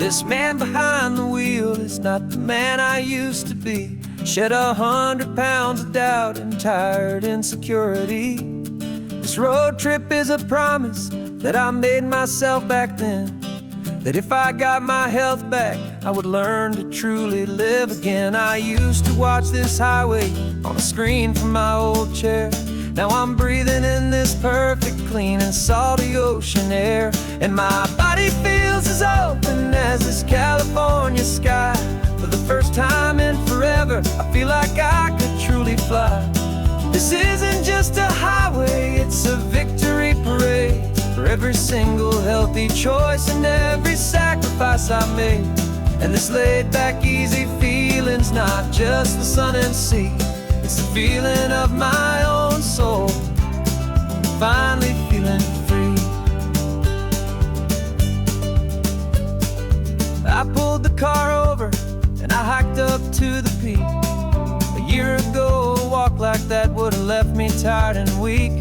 This man behind the wheel is not the man I used to be. Shed 100 pounds of doubt and tired insecurity. This road trip is a promise that I made myself back then, that if I got my health back, I would learn to truly live again. I used to watch this highway on a screen from my old chair. Now I'm breathing in this perfect, clean and salty ocean air. And my body feels as open as this California sky. For the first time in forever, I feel like I could truly fly. This isn't just a highway, it's a victory parade. For every single healthy choice and every sacrifice I made. And this laid back easy feeling's not just the sun and sea, it's the feeling of my own soul, finally feeling free. I pulled the car over and I hiked up to the peak. A year ago, a walk like that would have left me tired and weak.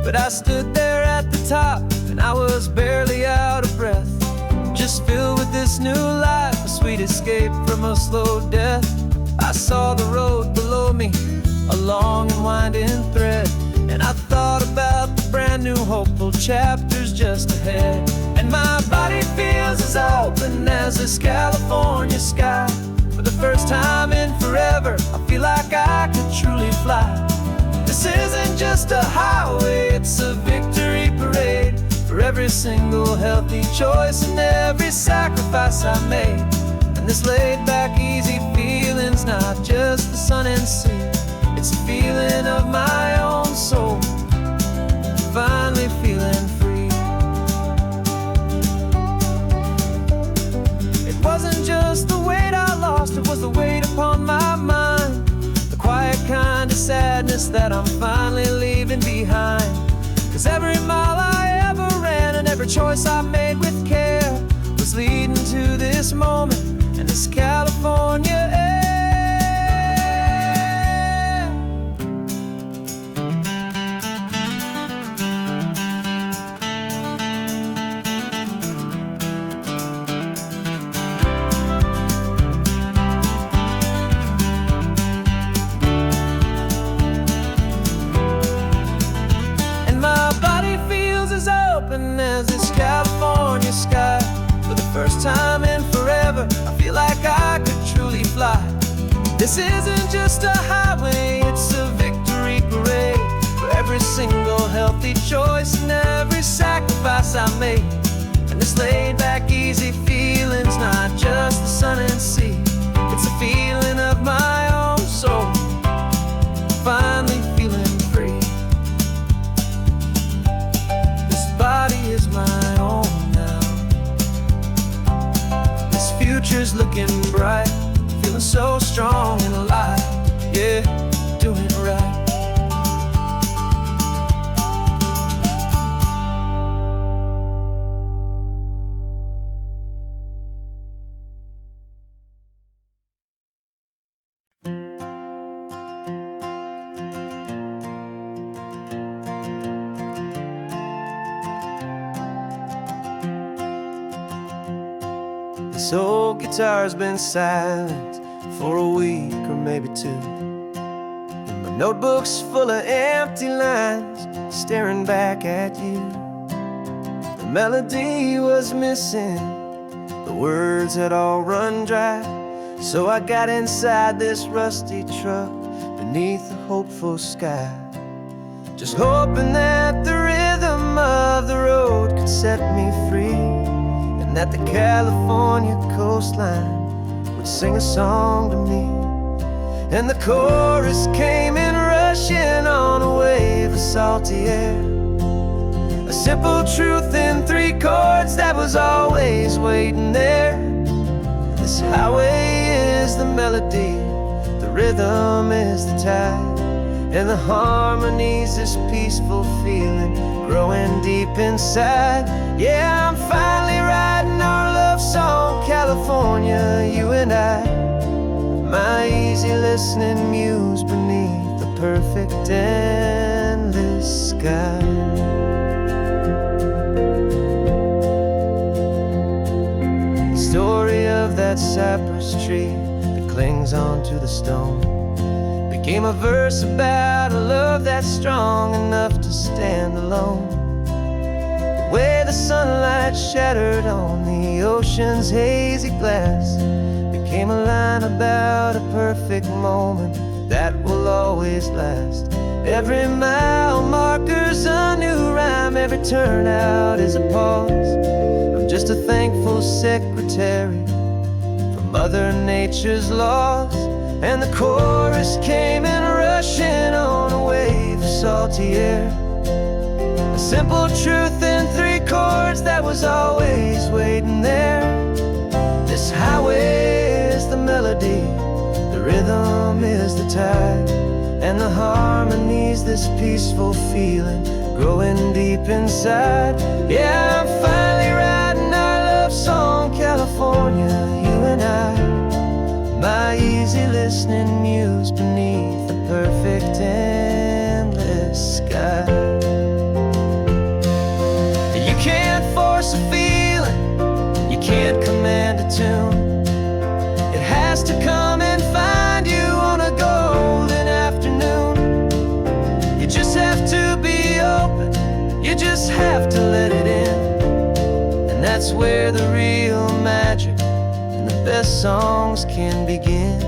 But I stood there at the top and I was barely out of breath, just filled with this new life, a sweet escape from a slow death. I saw the road below me, a long and winding thread, and I thought about the brand new hopeful chapters just ahead. And my body feels as open as this California sky. For the first time in forever, I feel like I could truly fly. This isn't just a highway, it's a victory parade. For every single healthy choice and every sacrifice I made. And this laid back easy feeling's not just the sun and sea, it's a feeling of my own soul, finally feeling free. It wasn't just the weight I lost, it was the weight upon my mind. The quiet kind of sadness that I'm finally leaving behind. 'Cause every mile I ever ran and every choice I made with care was leading to this moment and this California air. As this California sky. For the first time in forever, I feel like I could truly fly. This isn't just a highway, it's a victory parade. For every single healthy choice and every sacrifice I made. And this laid back easy feeling's not just the sun and sea, it's a feeling of my own soul, finally feeling free. Body is my own now. This future's looking bright, feeling so strong and alive. Yeah, doing it right. This old guitar's been silent for a week or maybe two, and my notebook's full of empty lines staring back at you. The melody was missing, the words had all run dry. So I got inside this rusty truck beneath a hopeful sky, just hoping that the rhythm of the road could set me free, that the California coastline would sing a song to me. And the chorus came in rushing on a wave of salty air, a simple truth in 3 chords that was always waiting there. This highway is the melody, the rhythm is the tide, and the harmony's this peaceful feeling growing deep inside. Yeah, I'm finally writing our love song, California, you and I. My easy listening muse beneath the perfect endless sky. The story that cypress tree that clings onto the stone became a verse about a love that's strong enough to stand alone. The way the sunlight shattered on the ocean's hazy glass became a line about a perfect moment that will always last. Every mile marker's a new rhyme, every turnout is a pause. I'm just a thankful secretary for Mother Nature's laws. And the chorus came in rushing on a wave of salty air, a simple truth in 3 chords that was always waiting there. This highway is the melody, the rhythm is the tide, and the harmony's this peaceful feeling growing deep inside. Yeah, I'm finally writing our love song, California, you and I. My easy listening muse beneath the perfect endless sky. You can't force a feeling, you can't command a tune. It has to come and find you on a golden afternoon. You just have to be open, you just have to let it in. And that's where the real magic and the best songs can begin.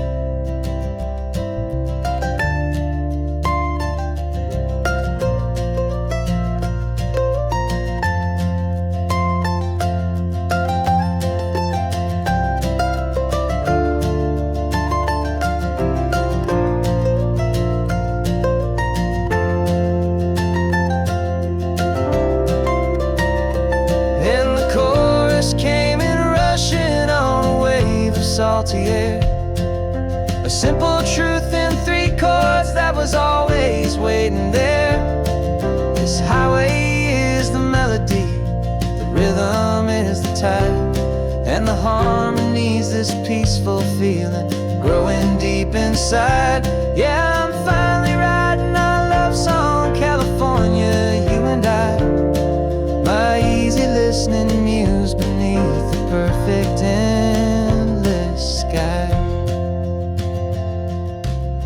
Salty air, a simple truth in 3 chords that was always waiting there. This highway is the melody, the rhythm is the tide, and the harmony's this peaceful feeling growing deep inside. Yeah, I'm finally writing our love song, California, you and I. My easy listening muse beneath the perfect sky.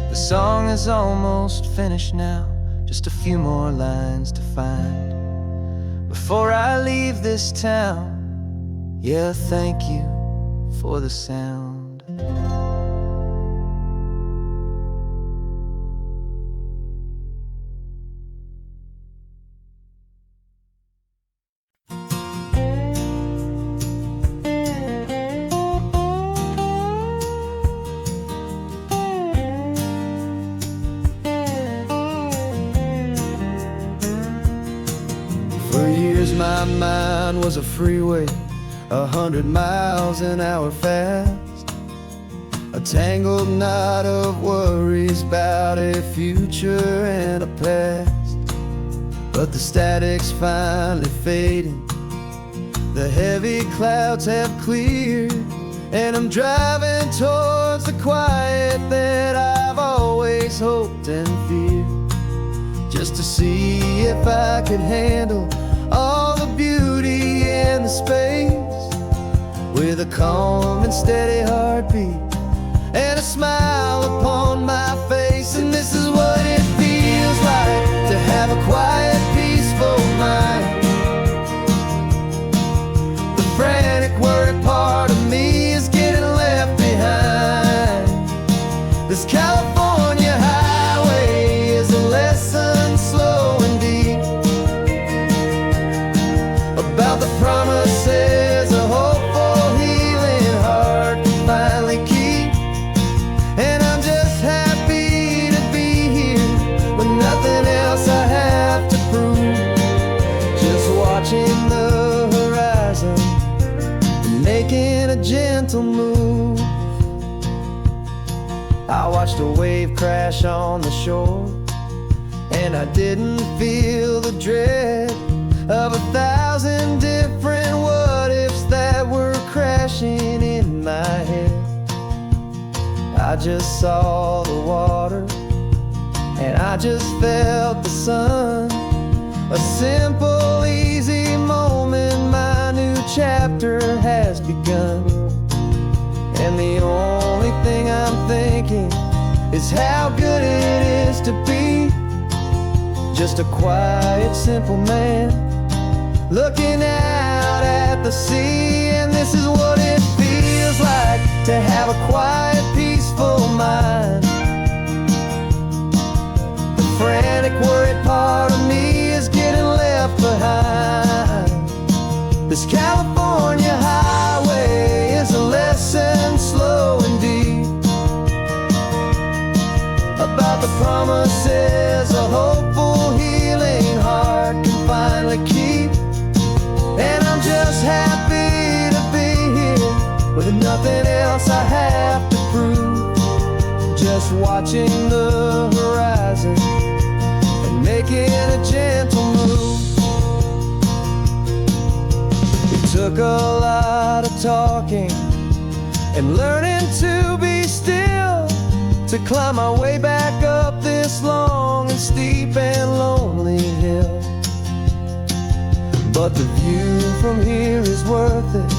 The song is almost finished now, just a few more lines to find before I leave this town. Yeah, thank you for the sound. For years my mind was a freeway, 100 miles an hour fast, a tangled knot of worries about a future and a past. But the static's finally fading, the heavy clouds have cleared, and I'm driving towards the quiet that I've always hoped and feared, just to see if I could handle all the beauty and the space, with a calm and steady heartbeat and a smile upon my face. And this is what it feels like to have a quiet, peaceful mind. The frantic, worried part of me is getting left behind. This California highway is a lesson slow and deep about the promises a hopeful, healing heart can finally keep. And I'm just happy to be here with nothing else I have to prove, just watching the horizon and making a gentle move. I watched a wave crash on the shore, and I didn't feel the dread of 1,000 different what-ifs that were crashing in my head. I just saw the water, and I just felt the sun. A simple, easy moment, my new chapter has begun. is how good it is to be just a quiet, simple man looking out at the sea. And this is what it feels like to have a quiet, peaceful mind. The frantic, worried part of me is getting left behind. This California highway is a lesson slow and deep about the promises a hopeful, healing heart can finally keep. And I'm just happy to be here with nothing else I have to prove, just watching the horizon and making a gentle move. It took a lot of talking and learning to be still to climb my way back up this long and steep and lonely hill. But the view from here is worth it.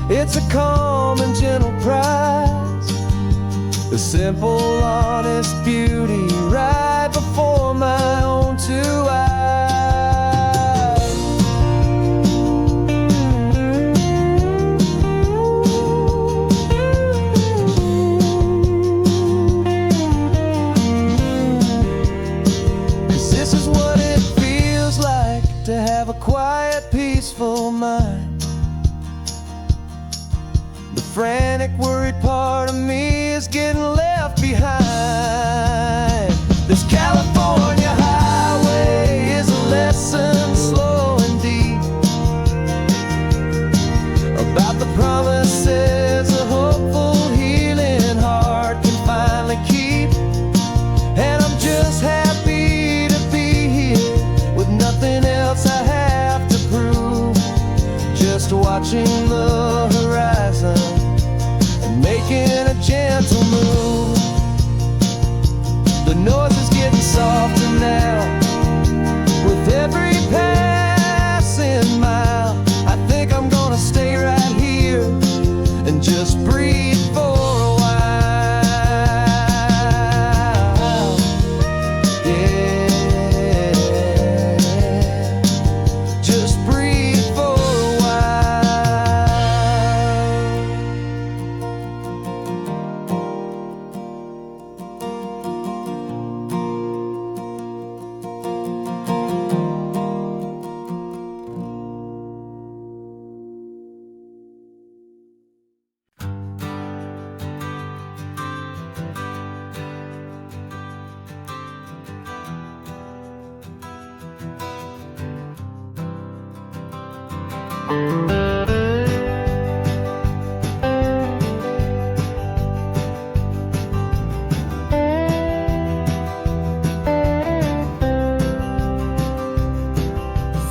It's a calm and gentle prize, the simple, honest beauty right before my own two eyes. 'Cause this is what it feels like to have a quiet, peaceful mind. The frantic, worried part of me is getting left behind. This California highway is a lesson slow and deep about the promises a hopeful, healing heart can finally keep. And I'm just happy to be here with nothing else I have to prove, just watching the horizon and making a gentle move. The noise is getting softer now with every passing mile. I think I'm gonna stay right here and just breathe for a while. Yeah, just breathe for a while.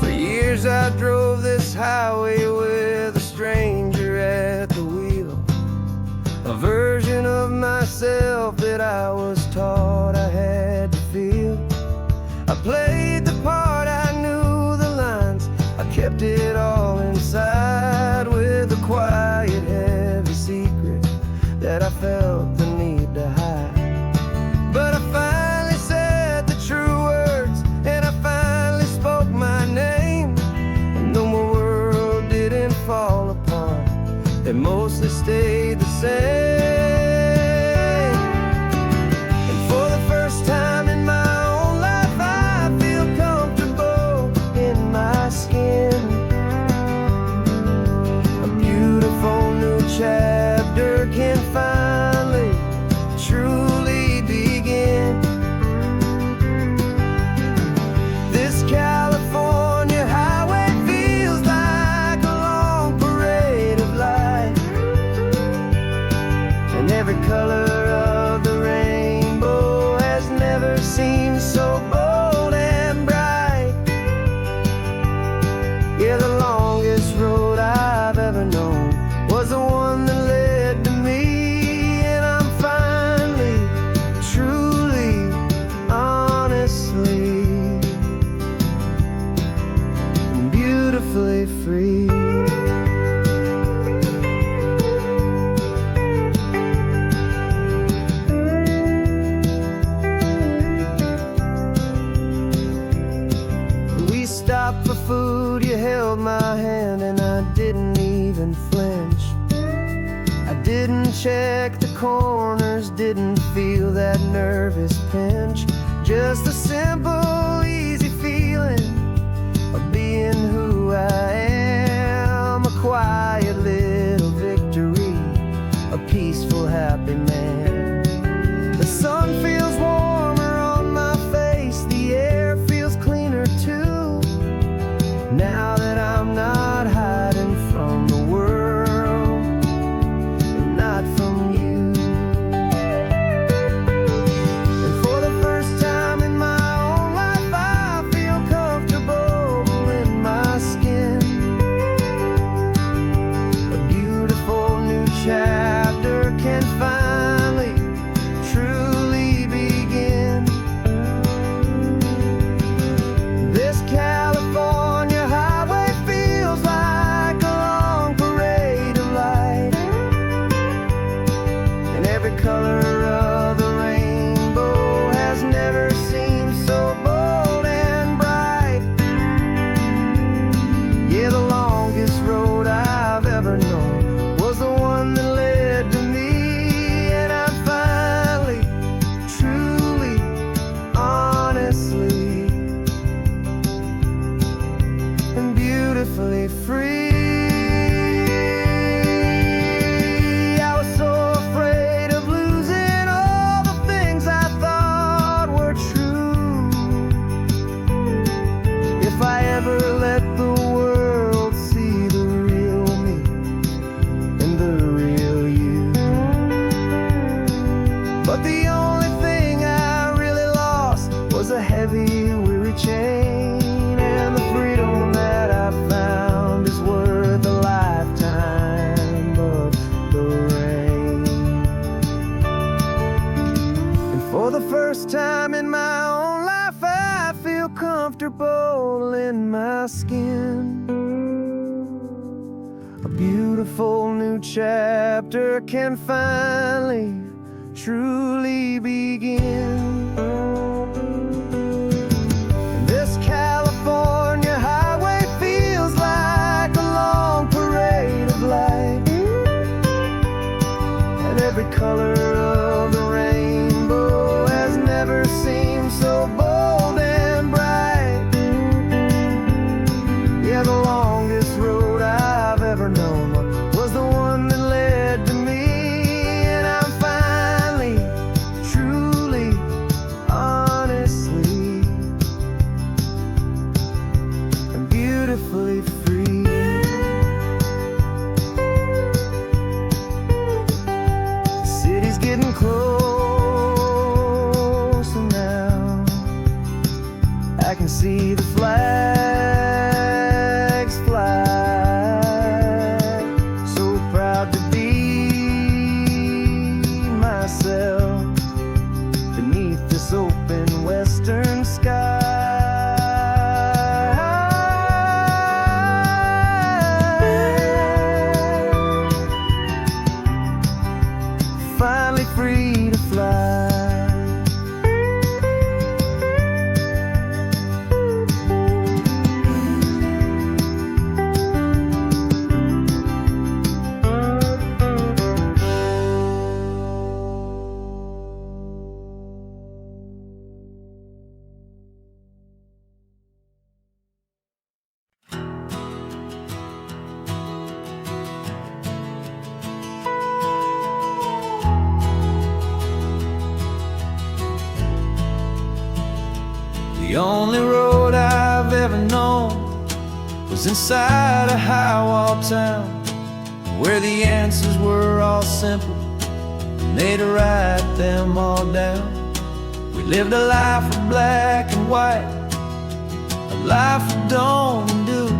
For years I drove this highway with a stranger at the wheel, a version of myself that I was taught I had to feel. I played the part, I knew the lines, I kept it all inside with a quiet, heavy secret that I felt the need to hide. But I finally said the true words, and I finally spoke my name. And though my world didn't fall apart, it mostly stayed the same. And for the first time in my own life, I feel comfortable in my skin. A beautiful new chapter can finally truly begin. This California highway feels like a long parade of light, and every color of the rainbow has never seemed so bold and bright. Yeah, the longest road I've ever known was the one that led to me. And I'm finally, truly, honestly, and beautifully free. held my hand and I didn't even flinch. I didn't check the corners, didn't feel that nervous pinch. Just a simple, easy feeling of being who I am. A quiet little victory, a peaceful, happy man. The sun feels warmer on my face, the air feels cleaner too. Now that I'm not hiding from the world, and not from you. And for the first time in my own life, I feel comfortable in my skin. A beautiful new chapter can finally, truly begin. This California highway feels like a long parade of light, and every color of the rainbow has never seemed so bold and bright. Yeah, the longest road I've ever known was the one that led to me, and I'm finally, truly, honestly, and beautifully free. I was so afraid of losing all the things I thought were true. If I ever let the world see the real me and the real you. But the only thing I really lost was a heavy, weary chain, and the freedom that I found is worth a lifetime of the rain. And for the first time in my own life, I feel comfortable in my skin. A beautiful new chapter can finally, truly begin. And this California highway feels like a long parade of light, and every color of the rainbow has never seemed so bold and bright. Yeah, the longest road I've ever known was the one that led to me, and I'm finally, truly, honestly, and beautifully free. The city's getting closer now. I can see the flags fly. So proud to be myself beneath this open western sky. Finally free to fly. The only road I've ever known was inside a high-wall town, where the answers were all simple and they'd write them all down. We lived a life of black and white, a life of dawn and dew,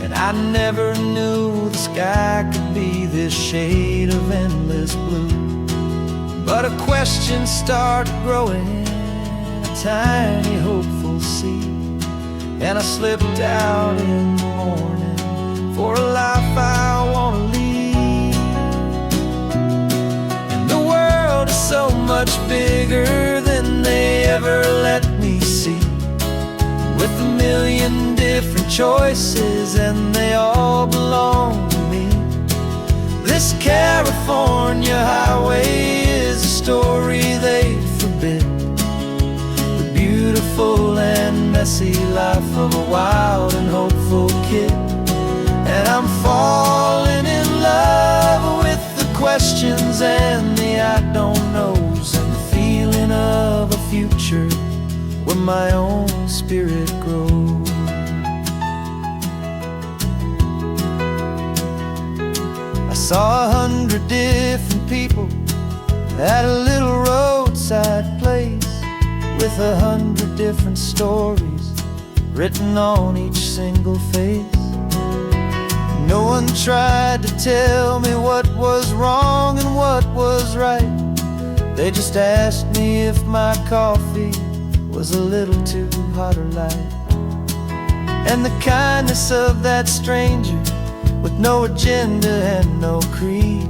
and I never knew the sky could be this shade of endless blue. But a question started growing, a tiny hopeful seed, and I slipped out in the morning for a life I want to lead. And the world is so much bigger than they ever let me see, with a million different different choices, and they all belong to me. This California highway is a story they forbid, the beautiful and messy life of a wild and hopeful kid. And I'm falling in love with the questions and the I don't knows, and the feeling of a future where my own spirit grows. I saw 100 different people at a little roadside place, with 100 different stories written on each single face. No one tried to tell me what was wrong and what was right. They just asked me if my coffee was a little too hot or light. And the kindness of that stranger, with no agenda and no creed,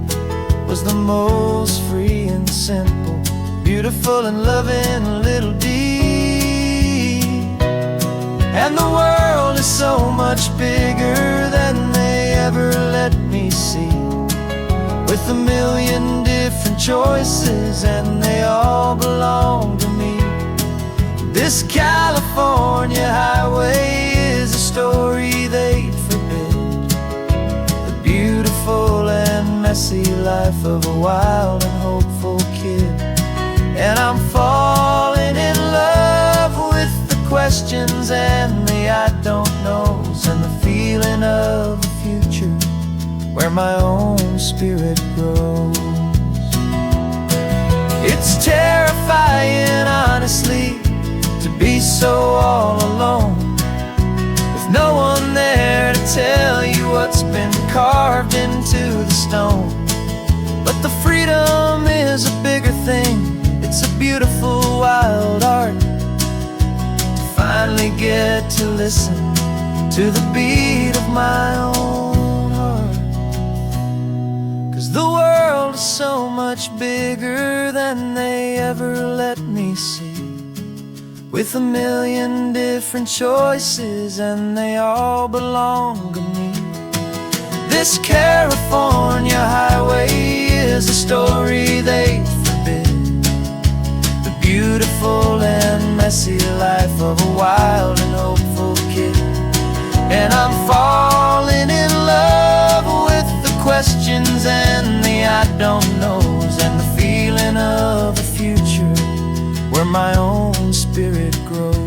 was the most free and simple, beautiful and loving little deed. And the world is so much bigger than they ever let me see, with a million different choices, and they all belong to me. This California highway is a story they'd forbid, the beautiful and messy life of a wild and hopeful kid. And I'm falling in love with the questions and the I don't knows, and the feeling of a future where my own spirit grows. It's terrifying, honestly, to be so all alone, with no one there to tell you what's been carved into the stone. But the freedom is a bigger thing. It's a beautiful wild art to finally get to listen to the beat of my own heart. 'Cause the world is so much bigger than they ever let me see, with a million different choices, and they all belong to me. This California highway is a story they forbid, the beautiful and messy life of a wild and hopeful kid. And I'm falling in love with the questions and the I don't knows, and the feeling of a future where my own spirit grows.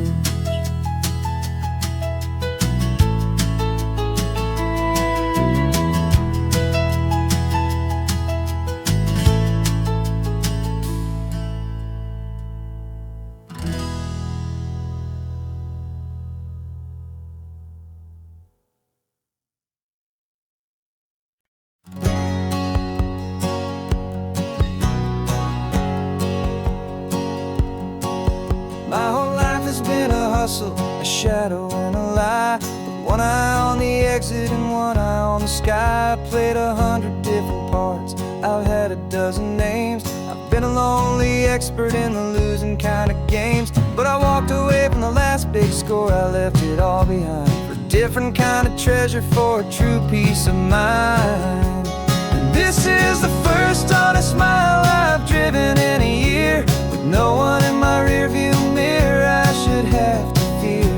My whole life has been a hustle, a shadow and a lie, with one eye on the exit and one eye on the sky. I played 100 different parts, I've had a dozen names. I've been a lonely expert in the losing kind of games, but I walked away from the last big score. I left it all behind for a different kind of treasure, for a true peace of mind. And this is the first honest mile I've driven in a year, with no one in my rearview mirror I should have to fear.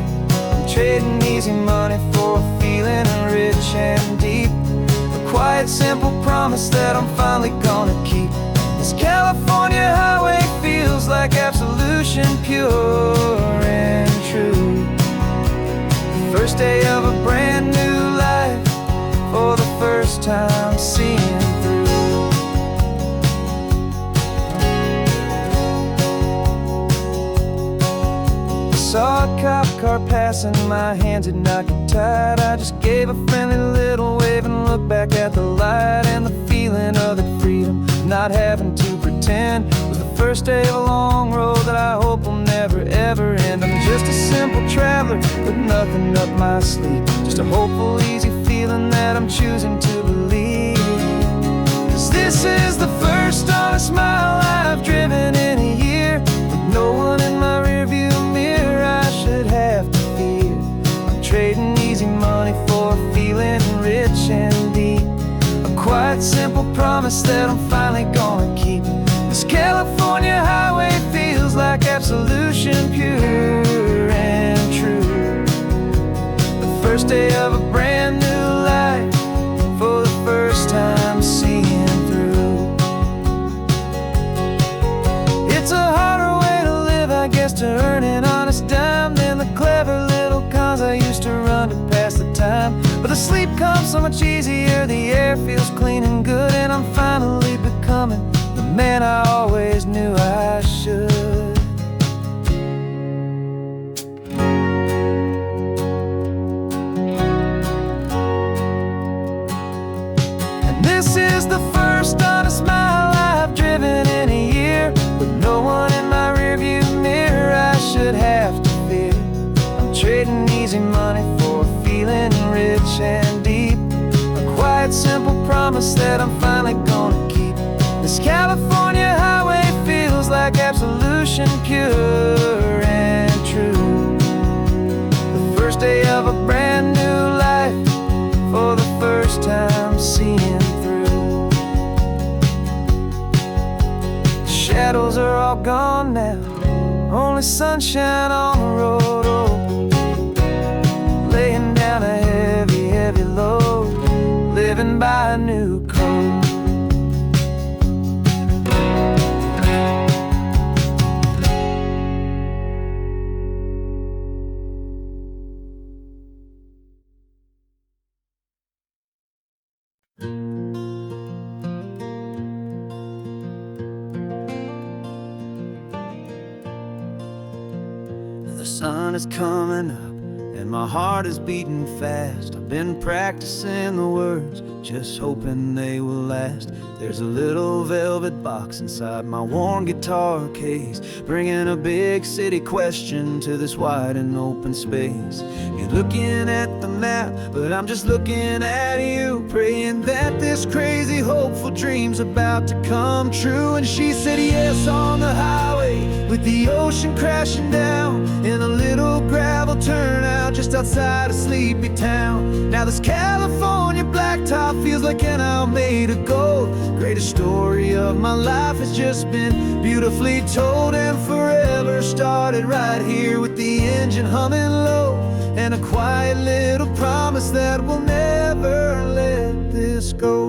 I'm trading easy money for a feeling rich and deep, a quiet, simple promise that I'm finally gonna keep. This California highway feels like absolution, pure and true. The first day of a brand new life, for the first time seeing through. Saw a cop car passing, my hands had not got tied. I just gave a friendly little wave and looked back at the light, and the feeling of the freedom, not having to pretend, was the first day of a long road that I hope will never ever end. I'm just a simple traveler with nothing up my sleeve, just a hopeful, easy feeling that I'm choosing to believe. 'Cause this is the first honest mile I've driven in a year, with no one in my rearview mirror I should have to fear. I'm trading promise that I'm finally gonna keep. This California highway feels like absolution, pure and true. The first day of a brand new life, for the first time seeing through. It's a harder way to live, I guess, to earn an honest dime than the clever little cons I used to run to pass the time. But the sleep comes so much easier, the air feels clean and good, and I'm finally becoming the man I always knew I should. And this is the first honest mile I've driven in a year, with no one in my rearview mirror I should have to fear. I'm trading easy money for feeling rich and deep, a quiet, simple promise that I'm finally gonna keep. This California highway feels like absolution, pure and true. The first day of a brand new life, for the first time seeing through. The shadows are all gone now, only sunshine on the road. Oh, laying down a heavy, heavy load, living by a new code. The sun is coming up and my heart is beating fast. I've been practicing the words, just hoping they will last. There's a little velvet box inside my worn guitar case, bringing a big city question to this wide and open space. You're looking at the map, but I'm just looking at you, praying that this crazy hopeful dream's about to come true. And she said yes on the highway, with the ocean crashing down in a little gravel turnout just outside a sleepy town. Now this California blacktop feels like an owl made of gold. Greatest story of my life has just been beautifully told, and forever started right here with the engine humming low, and a quiet little promise that we'll never let this go.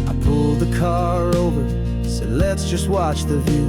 I pulled the car over, said let's just watch the view.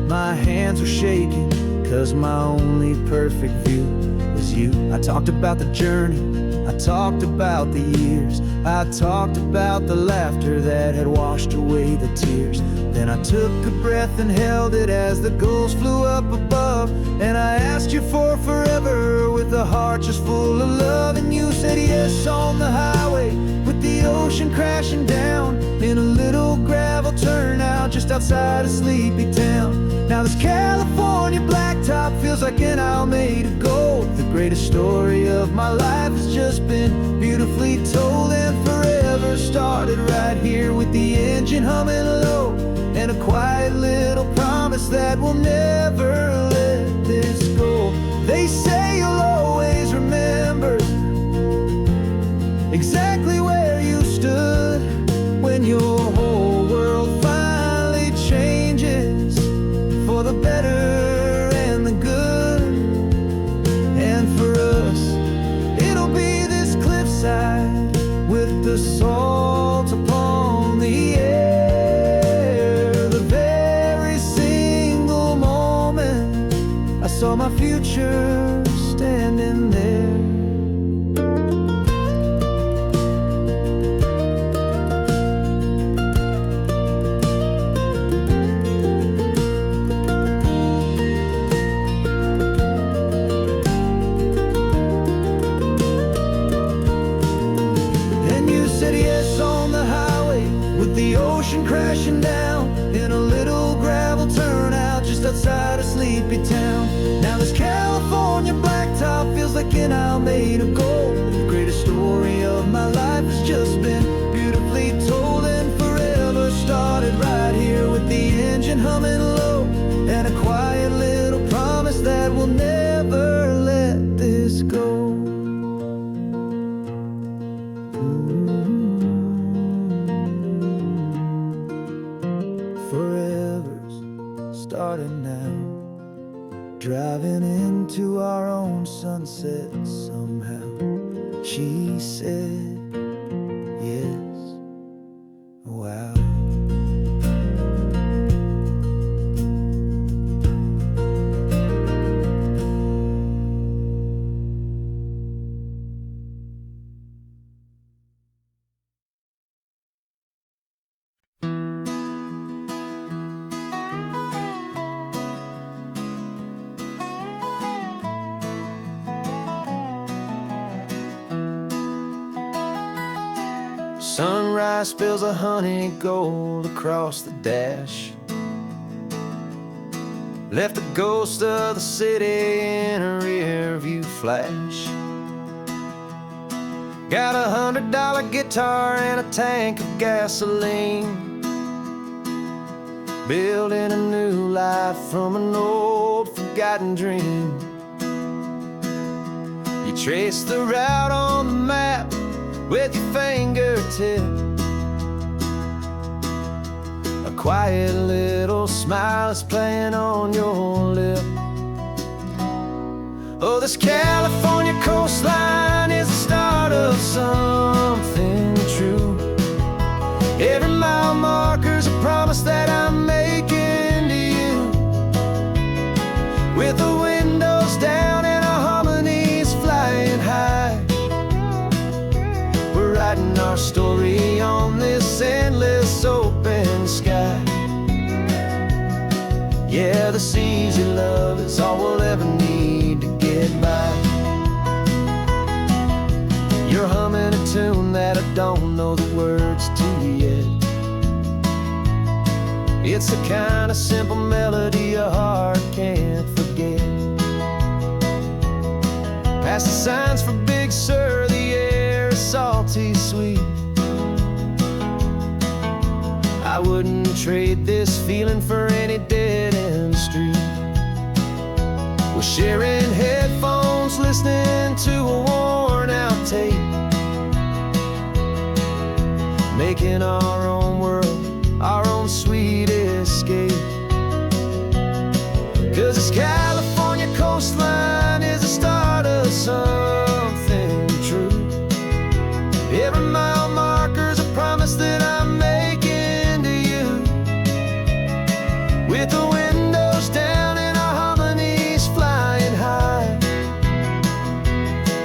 My hands were shaking, cause my only perfect view was you. I talked about the journey, I talked about the years, I talked about the laughter that had washed away the tears. Then I took a breath and held it as the gulls flew up above, and I asked you for forever with a heart just full of love. And you said yes on the highway, with the ocean crashing down in a little gravel turnout just outside a sleepy town. Now this California blacktop feels like an owl made of gold. The greatest story of my life has just been beautifully told, and forever started right here with the engine humming low, and a quiet little promise that we'll never let this go. They say you'll always remember exactly where you stood when your whole world finally changes for the better and the good. And for us, it'll be this cliffside with the salt upon the air. The very single moment I saw my future standing there. The ocean crashing down in a little gravel turnout just outside a sleepy town. Now this California blacktop feels like an owl made of gold. The greatest story of my life has just been beautifully told, and forever started right here with the engine humming low, and a quiet little promise that we'll never let this go. started now, driving into our own sunset somehow. She said, yes, wow. Sunrise spills a honey gold across the dash, left the ghost of the city in a rear view flash. Got $100 guitar and a tank of gasoline, building a new life from an old forgotten dream. You trace the route on the map with your fingertip, a quiet little smile is playing on your lip. Oh, this California coastline is the start of something true. Every mile marker's a promise that I'm making to you, with the windows down and our harmonies flying high. Writing our story on this endless open sky. Yeah, this easy love is all we'll ever need to get by. You're humming a tune that I don't know the words to yet. It's the kind of simple melody a heart can't forget. Past the signs for Big Sur, the air is salty sweet. I wouldn't trade this feeling for any dead-end street. We're sharing headphones, listening to a worn-out tape, making our own world, our own sweet escape. 'Cause this California coastline is the start of something true. Every mile marker's a promise that I'm making to you, with the windows down and our harmonies flying high.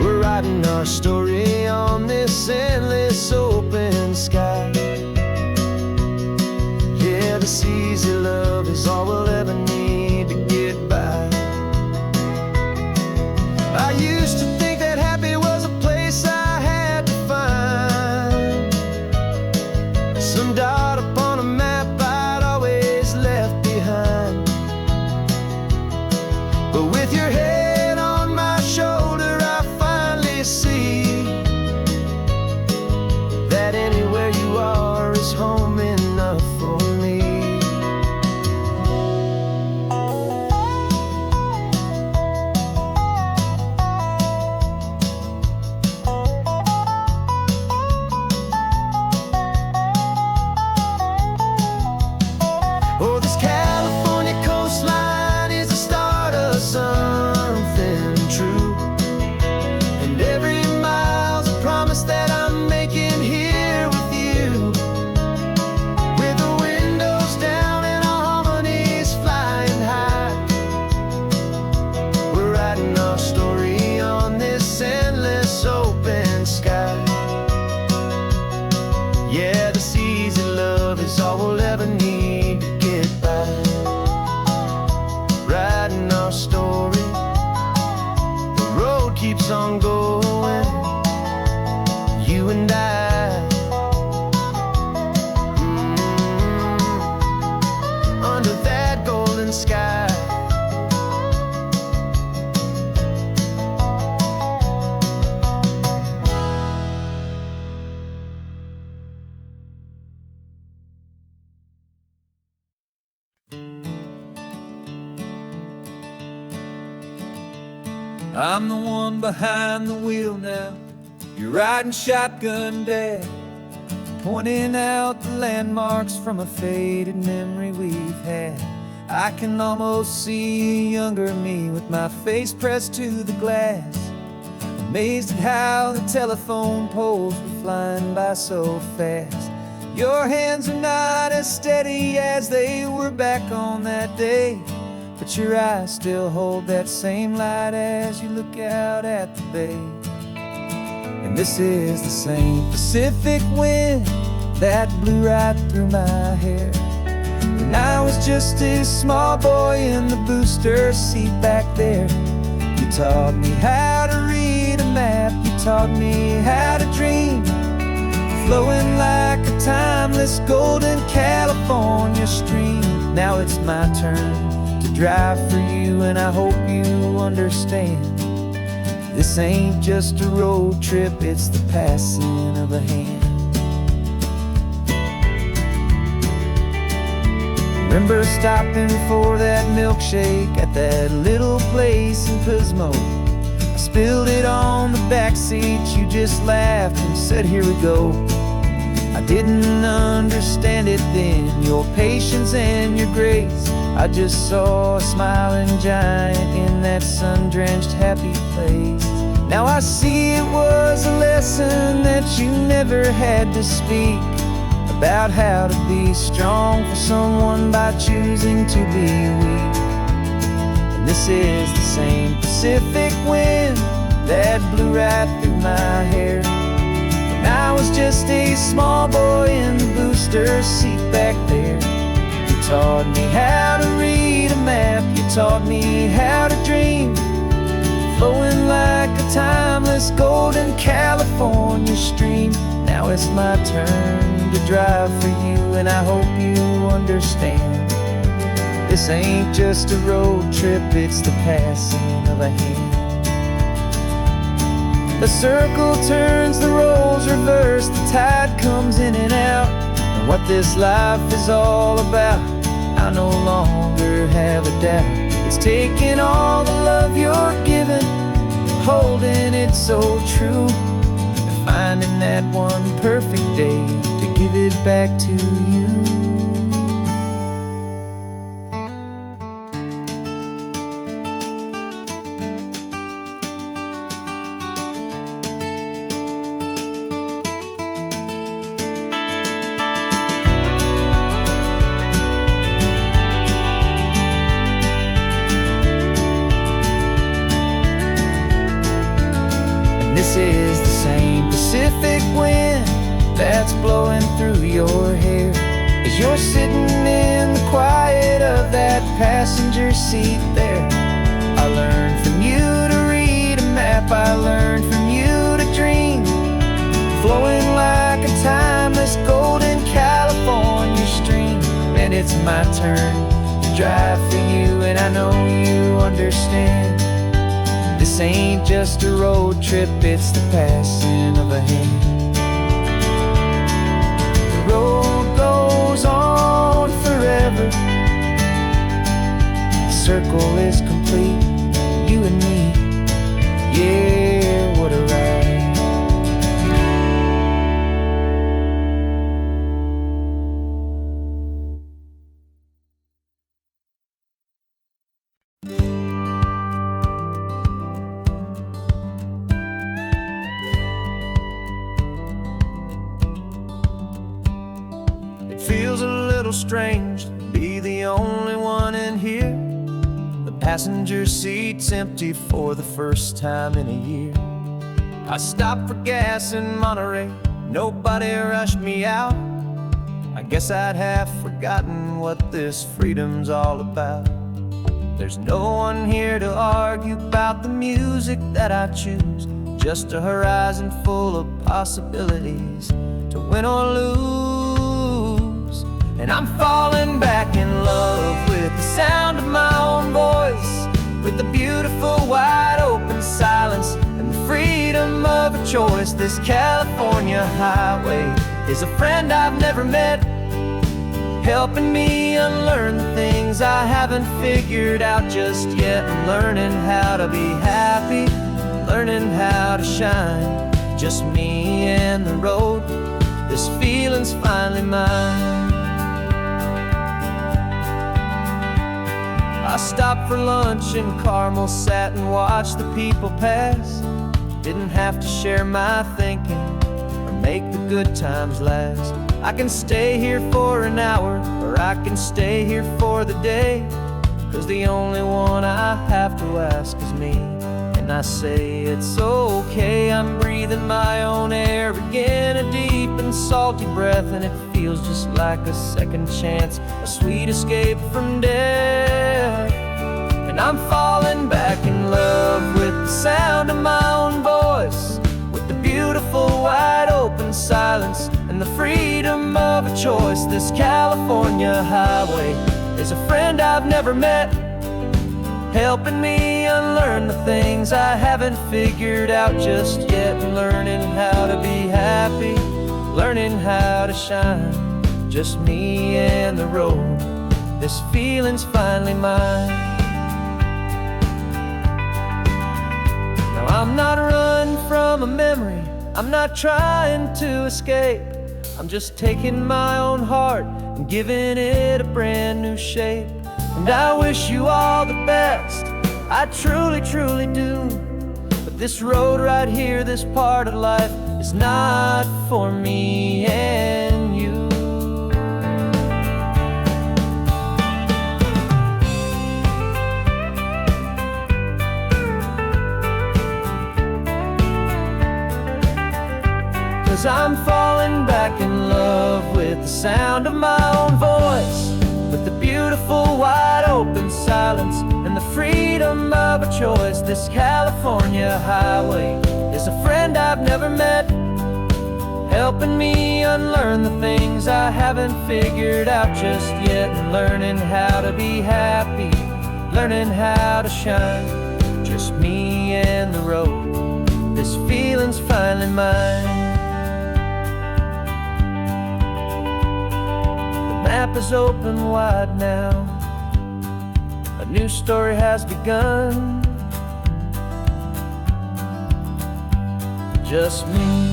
We're writing our story on this endless open sky. Yeah, this easy love is all we'll ever need to get by. I used to think that happy was a place I had to find, some dot upon a map I'd always left behind. But with your head on my shoulder, I finally see that anywhere you are is home enough for me. Oh, this California coastline is the start of something true, and every mile's a promise that I'm making here with you, with the windows down and our harmonies flying high. We're writing our story on this endless open sky. Yeah, this easy love is all we'll ever need to get by. Writing our story, the road keeps on going, you and I. Under that golden sky. I'm the one behind the wheel now. You're riding shotgun, Dad, pointing out the landmarks from a faded memory we've had. I can almost see a younger me with my face pressed to the glass, amazed at how the telephone poles were flying by so fast. Your hands are not as steady as they were back on that day, but your eyes still hold that same light as you look out at the bay. And this is the same Pacific wind that blew right through my hair when I was just a small boy in the booster seat back there. You taught me how to read a map, you taught me how to dream, flowing like a timeless golden California stream. Now it's my turn to drive for you, and I hope you understand. This ain't just a road trip, it's the passing of a hand. Remember stopping for that milkshake at that little place in Pismo. I spilled it on the back seat, you just laughed and said, "Here we go." I didn't understand it then, your patience and your grace. I just saw a smiling giant in that sun-drenched happy place. Now I see it was a lesson that you never had to speak, about how to be strong for someone by choosing to be weak. And this is the same Pacific wind that blew right through my hair when I was just a small boy in the booster seat back there. You taught me how to read a map, you taught me how to dream, flowing like a timeless golden California stream. Now it's my turn to drive for you, and I hope you understand. This ain't just a road trip, it's the passing of a hand. The circle turns, the roles reverse, the tide comes in and out. And what this life is all about, I no longer have a doubt. It's taking all the love you're giving, holding it so true, and finding that one perfect day to give it back to you. This is the same Pacific wind that's blowing through your hair as you're sitting in the quiet of that passenger seat there. I learned from you to read a map, I learned from you to dream, flowing like a timeless golden California stream. And it's my turn to drive for you, and I know you understand. This ain't just a road trip, it's the passing of a hand. The road goes on forever, the circle is complete, you and me, yeah, what a ride. Feels a little strange to be the only one in here. The passenger seat's empty for the first time in a year. I stopped for gas in Monterey, nobody rushed me out. I guess I'd have forgotten what this freedom's all about. There's no one here to argue about the music that I choose, just a horizon full of possibilities to win or lose. And I'm falling back in love with the sound of my own voice, with the beautiful wide open silence and the freedom of a choice. This California highway is a friend I've never met, helping me unlearn the things I haven't figured out just yet. I'm learning how to be happy, learning how to shine, just me and the road. This feeling's finally mine. I stopped for lunch in Carmel, sat and watched the people pass. Didn't have to share my thinking or make the good times last. I can stay here for an hour, or I can stay here for the day, 'cause the only one I have to ask is me. And I say it's okay, I'm breathing my own air again, a deep and salty breath, and it feels just like a second chance, a sweet escape from death. And I'm falling back in love with the sound of my own voice, with the beautiful wide open silence and the freedom of a choice. This California highway is a friend I've never met, helping me unlearn the things I haven't figured out just yet, and learning how to be happy, learning how to shine, just me and the road. This feeling's finally mine. Now I'm not running from a memory, I'm not trying to escape, I'm just taking my own heart and giving it a brand new shape. And I wish you all the best, I truly, truly do. But this road right here, this part of life, is not for me and you. Cause I'm falling back in love with the sound of my own voice, with the beautiful wide open silence and the freedom of a choice. This California highway is a friend I've never met, helping me unlearn the things I haven't figured out just yet, and learning how to be happy, learning how to shine, just me and the road. This feeling's finally mine. The map is open wide now, a new story has begun, just me.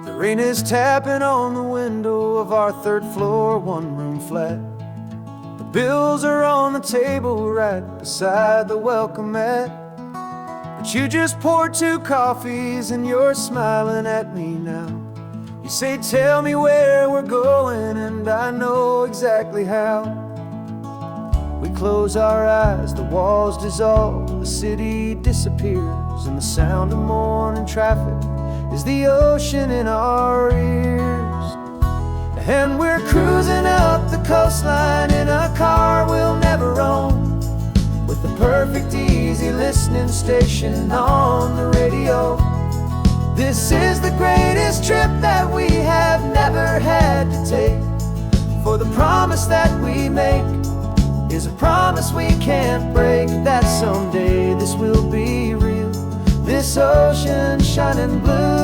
The rain is tapping on the window of our third floor, one-room flat. The bills are on the table right beside the welcome mat. But you just poured 2 coffees and you're smiling at me now. You say, tell me where we're going, and I know exactly how. We close our eyes, the walls dissolve, the city disappears, and the sound of morning traffic is the ocean in our ears. And we're cruising up the coastline in a car we'll never own, with the perfect easy listening station on the radio. This is the greatest trip that we have never had to take, for the promise that we make is a promise we can't break, that someday this will be real, this ocean shining blue.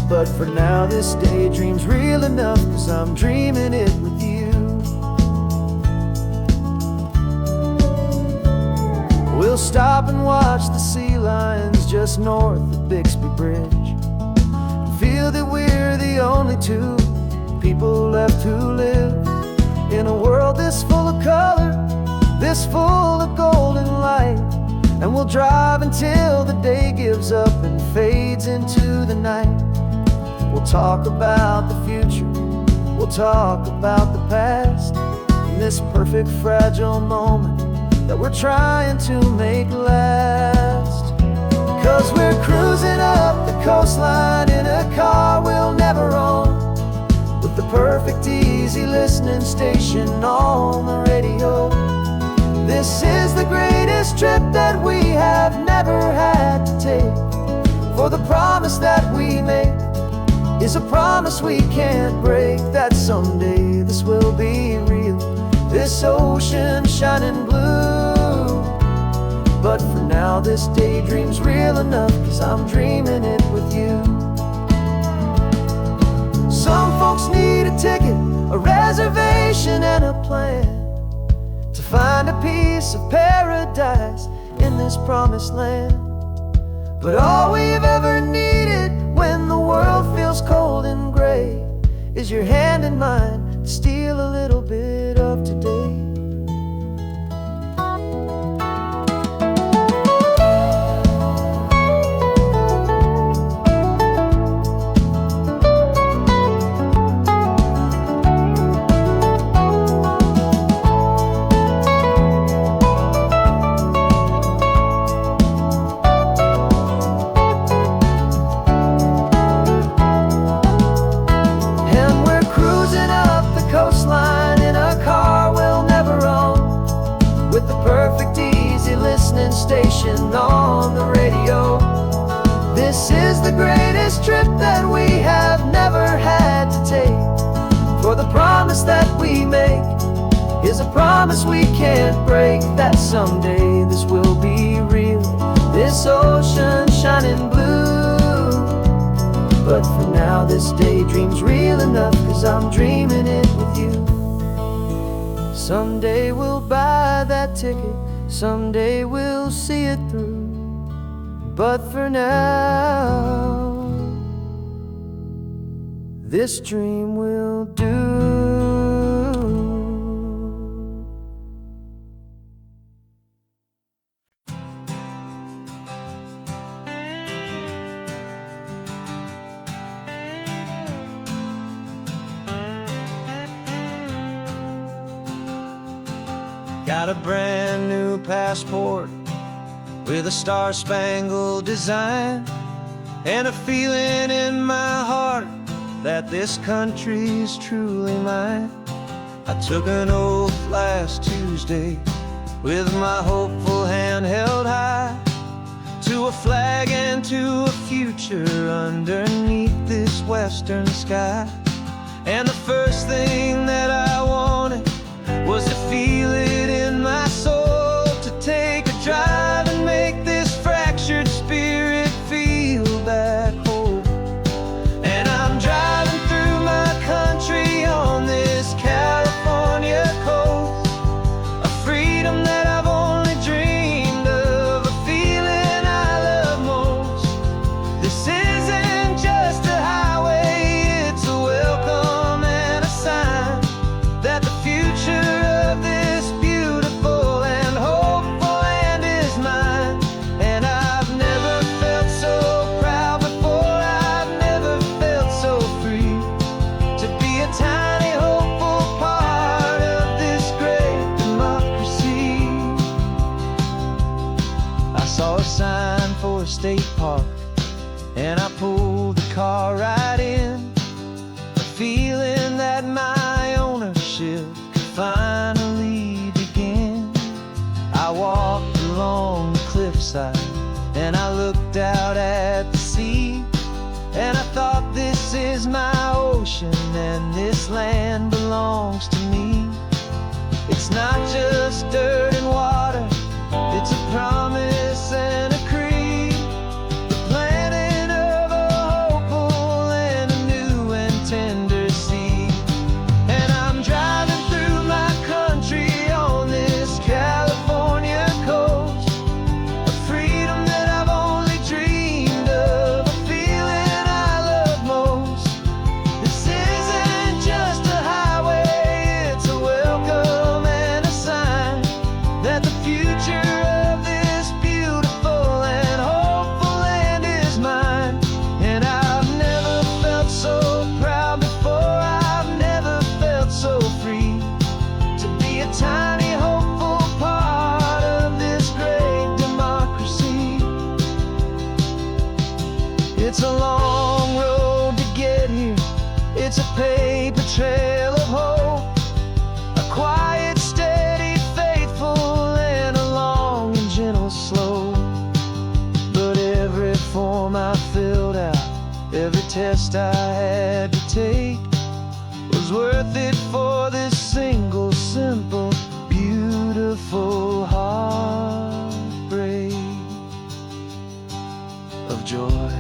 But for now this daydream's real enough, 'cause I'm dreaming it with you. We'll stop and watch the sea lions just north of Bixby Bridge, and feel that we're the only 2 people left who live in a world this full of color, this full of golden light. And we'll drive until the day gives up and fades into the night. We'll talk about the future, we'll talk about the past, in this perfect fragile moment that we're trying to make last. 'Cause we're cruising up the coastline in a car we'll never own, with the perfect easy listening station on the radio. This is the greatest trip that we have never had to take, for the promise that we make is a promise we can't break, that someday this will be real, this ocean shining blue. But for now this daydream's real enough, 'cause I'm dreaming it with you. Some folks need a ticket, a reservation and a plan to find a piece of paradise in this promised land. But all we've ever needed when the world feels cold and gray is your hand in mine to steal a little bit of today. Coastline in a car we'll never own, with the perfect easy listening station on the radio. This is the greatest trip that we have never had to take, for the promise that we make is a promise we can't break, that someday this will be real, this ocean shining blue. But for now this daydream's real enough, 'cause I'm dreaming it with you. Someday we'll buy that ticket, someday we'll see it through. But for now, this dream will do. Got a brand new passport with a star-spangled design, and a feeling in my heart that this country's truly mine. I took an oath last Tuesday with my hopeful hand held high, to a flag and to a future underneath this western sky. And the first thing that I wanted was to feel it in my soul, to take a drive and make this fractured spirit feel back home. And I'm driving through my country on this California coast, a freedom that I've only dreamed of, a feeling I love most. This isn't just a highway, it's a welcome and a sign that the future of this beautiful and hopeful land is mine. And I've never felt so proud before, I've never felt so free, to be a tiny hopeful part of this great democracy. I saw a sign for a state park, and I pulled the car right in, a feeling that my ownership finally begin. I walked along the cliffside and I looked out at the sea, and I thought, this is my ocean and this land belongs to me. It's not just dirt and water, it's a promise and a creed, the planting of a hopeful and a new and tender seed. And I'm driving through my country on this California coast, a freedom that I've only dreamed of, a feeling I love most. This isn't just a highway, it's a welcome and a sign that the future of this beautiful and hopeful land is mine. And I've never felt so proud before, I've never felt so free, to be a tiny hopeful part of this great democracy. It's a long road to get here, it's a paper trail of hope, a quiet, steady, faithful, and a long and gentle slope. But every form I filled out, every test I had to take, was worth it for this single, simple, beautiful heartbreak of joy.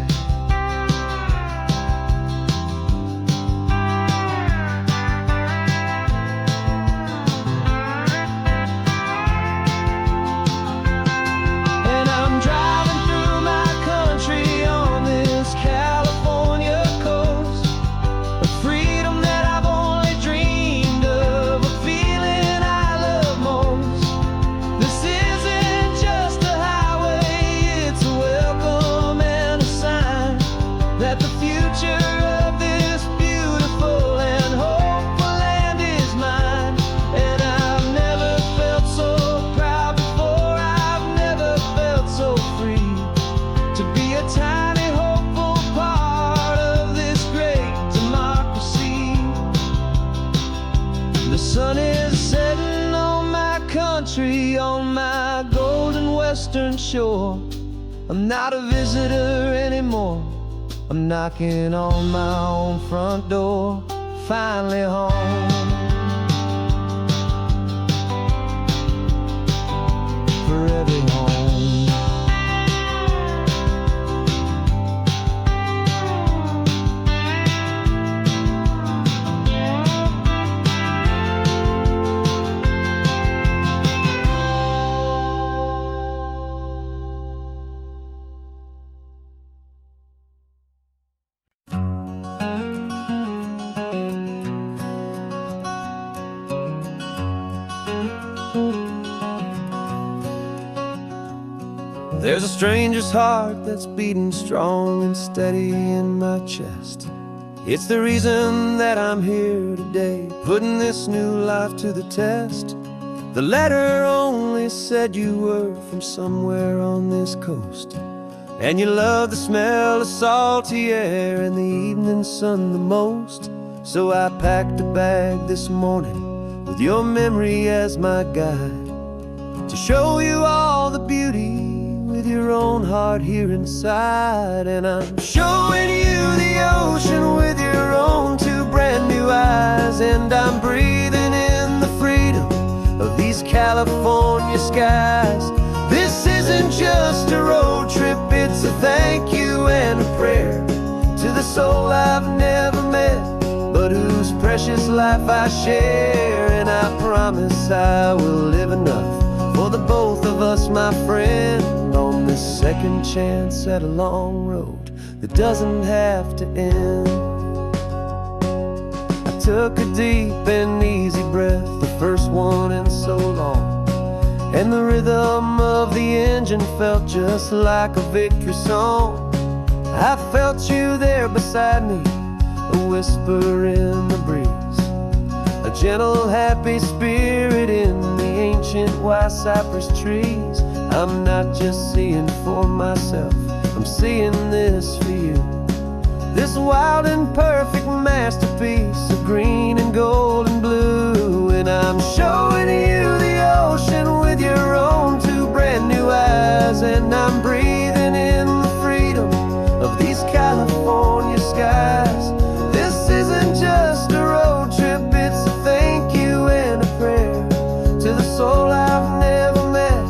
tree on my golden western shore. I'm not a visitor anymore. I'm knocking on my own front door, finally home. Forever home. There's a stranger's heart that's beating strong and steady in my chest. It's the reason that I'm here today, putting this new life to the test. The letter only said you were from somewhere on this coast, and you love the smell of salty air and the evening sun the most. So I packed a bag this morning with your memory as my guide, to show you all the beauty with your own heart here inside. And I'm showing you the ocean with your own two brand new eyes, and I'm breathing in the freedom of these California skies. This isn't just a road trip, it's a thank you and a prayer to the soul I've never met, but whose precious life I share. And I promise I will live enough for the both of us, my friend, on this second chance at a long road that doesn't have to end. I took a deep and easy breath, the first one in so long, and the rhythm of the engine felt just like a victory song. I felt you there beside me, a whisper in the breeze, a gentle happy spirit in the ancient white cypress trees. I'm not just seeing for myself, I'm seeing this for you, this wild and perfect masterpiece of green and gold and blue. And I'm showing you the ocean with your own two brand new eyes, and I'm breathing in the freedom of these California skies. This isn't just a road trip, it's a thank you and a prayer to the soul I've never met,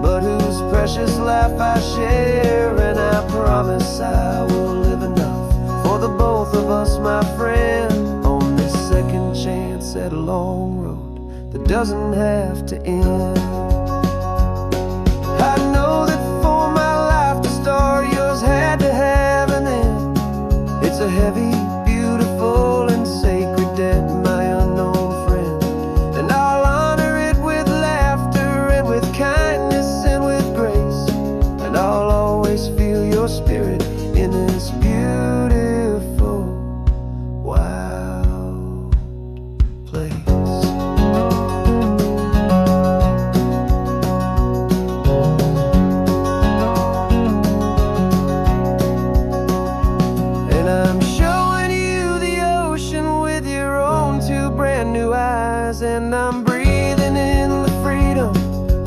but whose precious life I share. And I promise I will live enough for the both of us, my friend, on this second chance at a long road that doesn't have to end. I know that for my life to start, yours had to have an end. It's a heavy, beautiful, and sacred debt, my unknown friend, and I'll honor it with laughter and with kindness and with grace, and I'll always feel your spirit in this beautiful, wild place. And I'm showing you the ocean with your own two brand new eyes, and I'm breathing in the freedom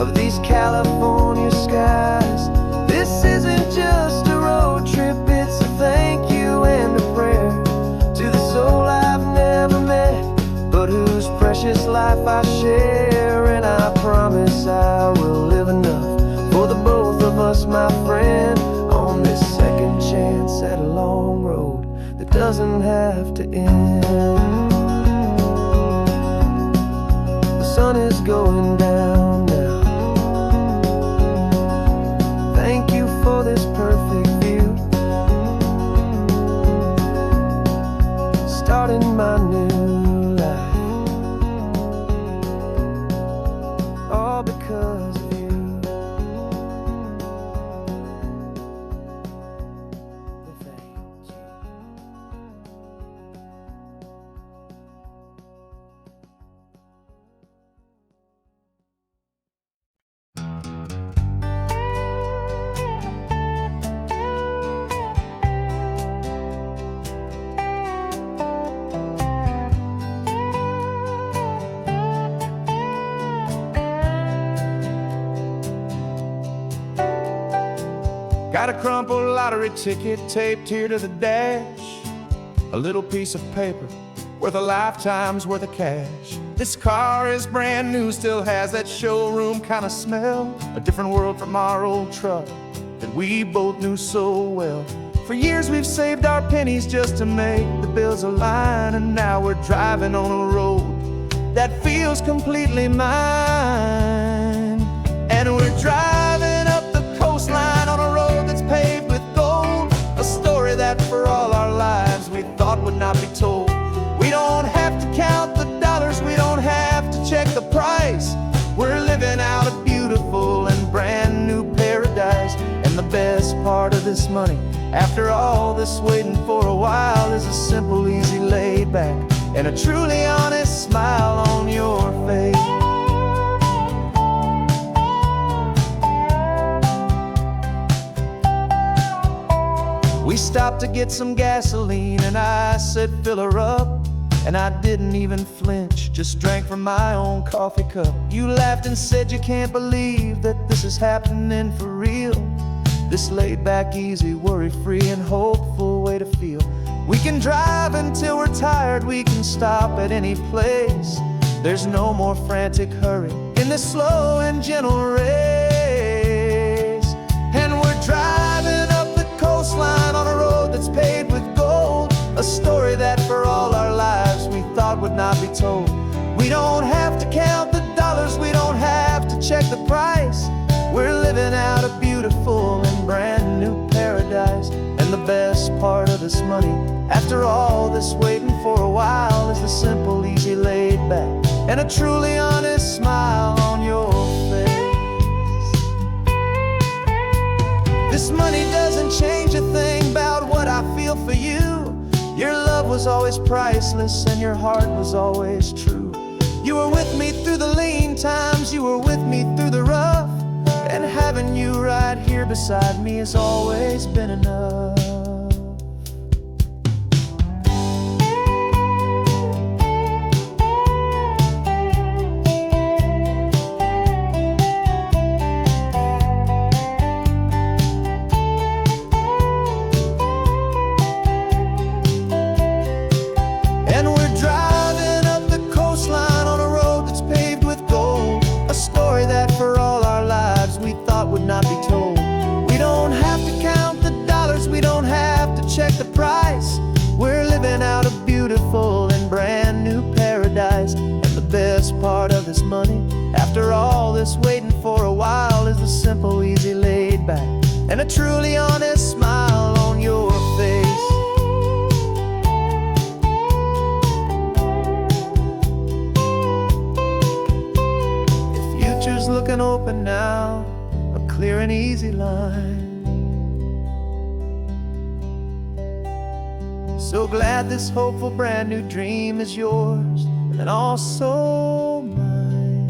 of these California skies. This isn't just a road trip, it's a thank you and a prayer to the soul I've never met, but whose precious life I share. And I promise I will live enough for the both of us, my friend, on this second chance at a long road that doesn't have to end. The sun is going down now. Thank you for this perfect view, starting my new life, all because of you. Got a crumpled lottery ticket taped here to the dash, a little piece of paper worth a lifetime's worth of cash. This car is brand new, still has that showroom kind of smell, a different world from our old truck that we both knew so well. For years we've saved our pennies just to make the bills align, and now we're driving on a road that feels completely mine. And we're driving up the coastline on a road that's paved with gold, a story that for all our lives we thought would not be told. We don't have to count the dollars, we don't have to check the price. We're living out a beautiful and brand new paradise. And the best part of this money, after all this waiting for a while, is a simple, easy, laid back, and a truly honest smile on your face. We stopped to get some gasoline, and I said, fill her up. And I didn't even flinch, just drank from my own coffee cup. You laughed and said you can't believe that this is happening for real. This laid back, easy, worry-free and hopeful way to feel. We can drive until we're tired, we can stop at any place. There's no more frantic hurry in this slow and gentle race. And we're driving up the coastline on a road that's paved with gold, a story that for all our lives we thought would not be told. We don't have to count the dollars, we don't have to check the price. We're living out a beautiful and brand new paradise. And the best part of this money, after all this waiting for a while, is the simple, easy, laid back, and a truly honest smile on your face. This money doesn't change a thing about what I feel for you. Your love was always priceless and your heart was always true. You were with me through the lean times, you were with me through the rough, and having you right here beside me has always been enough. Not be told. We don't have to count the dollars, we don't have to check the price. We're living out a beautiful and brand new paradise. And the best part of this money, after all this waiting for a while, is the simple, easy, laid back, and a truly honest smile on your face. The future's looking open now, clear and easy line. So glad this hopeful brand new dream is yours and also mine.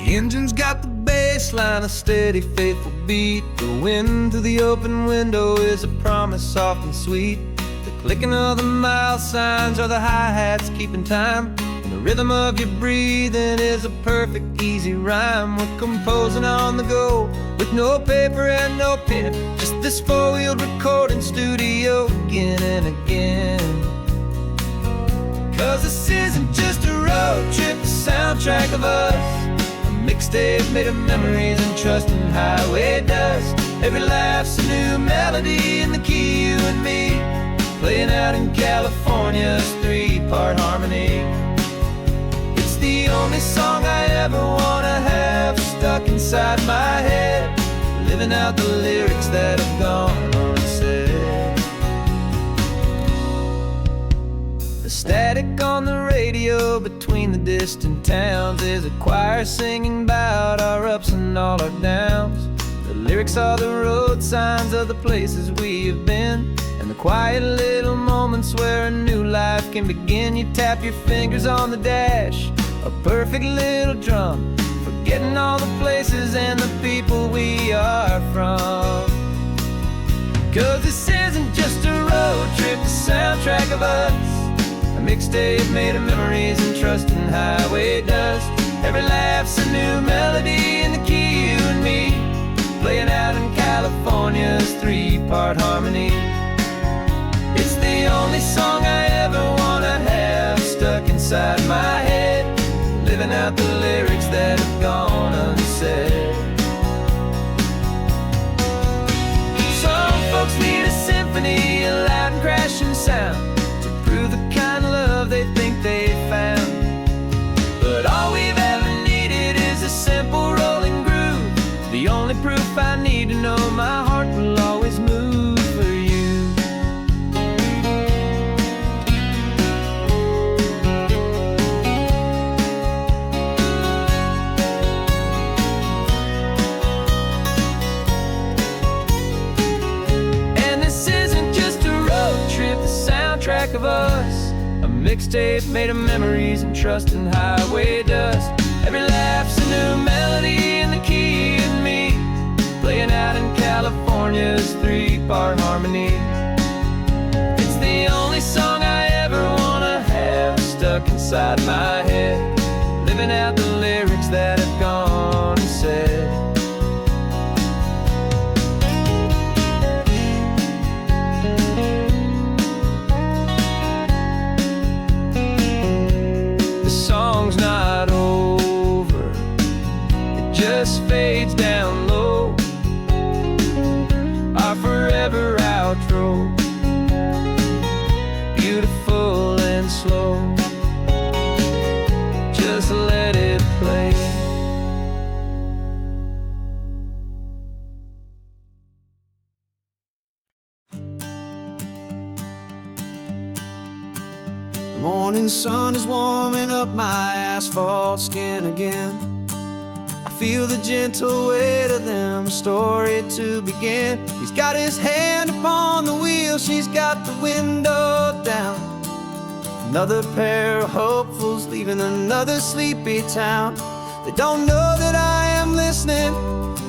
The engine's got the bass line, a steady, faithful beat. The wind through the open window is a promise soft and sweet. The clicking of the mile signs are the hi-hats keeping time, and the rhythm of your breathing is a perfect, easy rhyme. We're composing on the go with no paper and no pen, just this four-wheeled recording studio again and again. 'Cause this isn't just a road trip, the soundtrack of us, mixtape made of memories and trust in highway dust. Every laugh's a new melody in the key, you and me, playing out in California's three-part harmony. It's the only song I ever wanna have stuck inside my head, living out the lyrics that have gone unsaid. The static on the radio between the distant towns is a choir singing about our ups and all our downs. The lyrics are the road signs of the places we have been, and the quiet little moments where a new life can begin. You tap your fingers on the dash, a perfect little drum, forgetting all the places and the people we are. from. 'Cause this isn't just a road trip, the soundtrack of us. A mixtape made of memories and trust and highway dust. Every laugh's a new melody in the key, you and me, playing out in California's three-part harmony. It's the only song I ever wanna have stuck inside my head, living out the lyrics that have gone unsaid. Some folks need a symphony, a loud and crashing sound, to prove the kind of love they think they found. But all we've ever needed is a simple rolling groove, the only proof I need to know my heart will always move for you. And this isn't just a road trip, the soundtrack of us. A mixtape made of memories and trust and highway dust. Every laugh's a new melody in the key and me, playing out in California's three-part harmony. It's the only song I ever wanna have stuck inside my head, living out the lyrics that have gone unsaid. The song's not over, it just fades down low, our forever outro, beautiful and slow. Just let it play. The morning sun is warming up my asphalt skin again. I feel the gentle weight of them, a story to begin. He's got his hand upon the wheel, she's got the window down. Another pair of hopefuls leaving another sleepy town. They don't know that I am listening,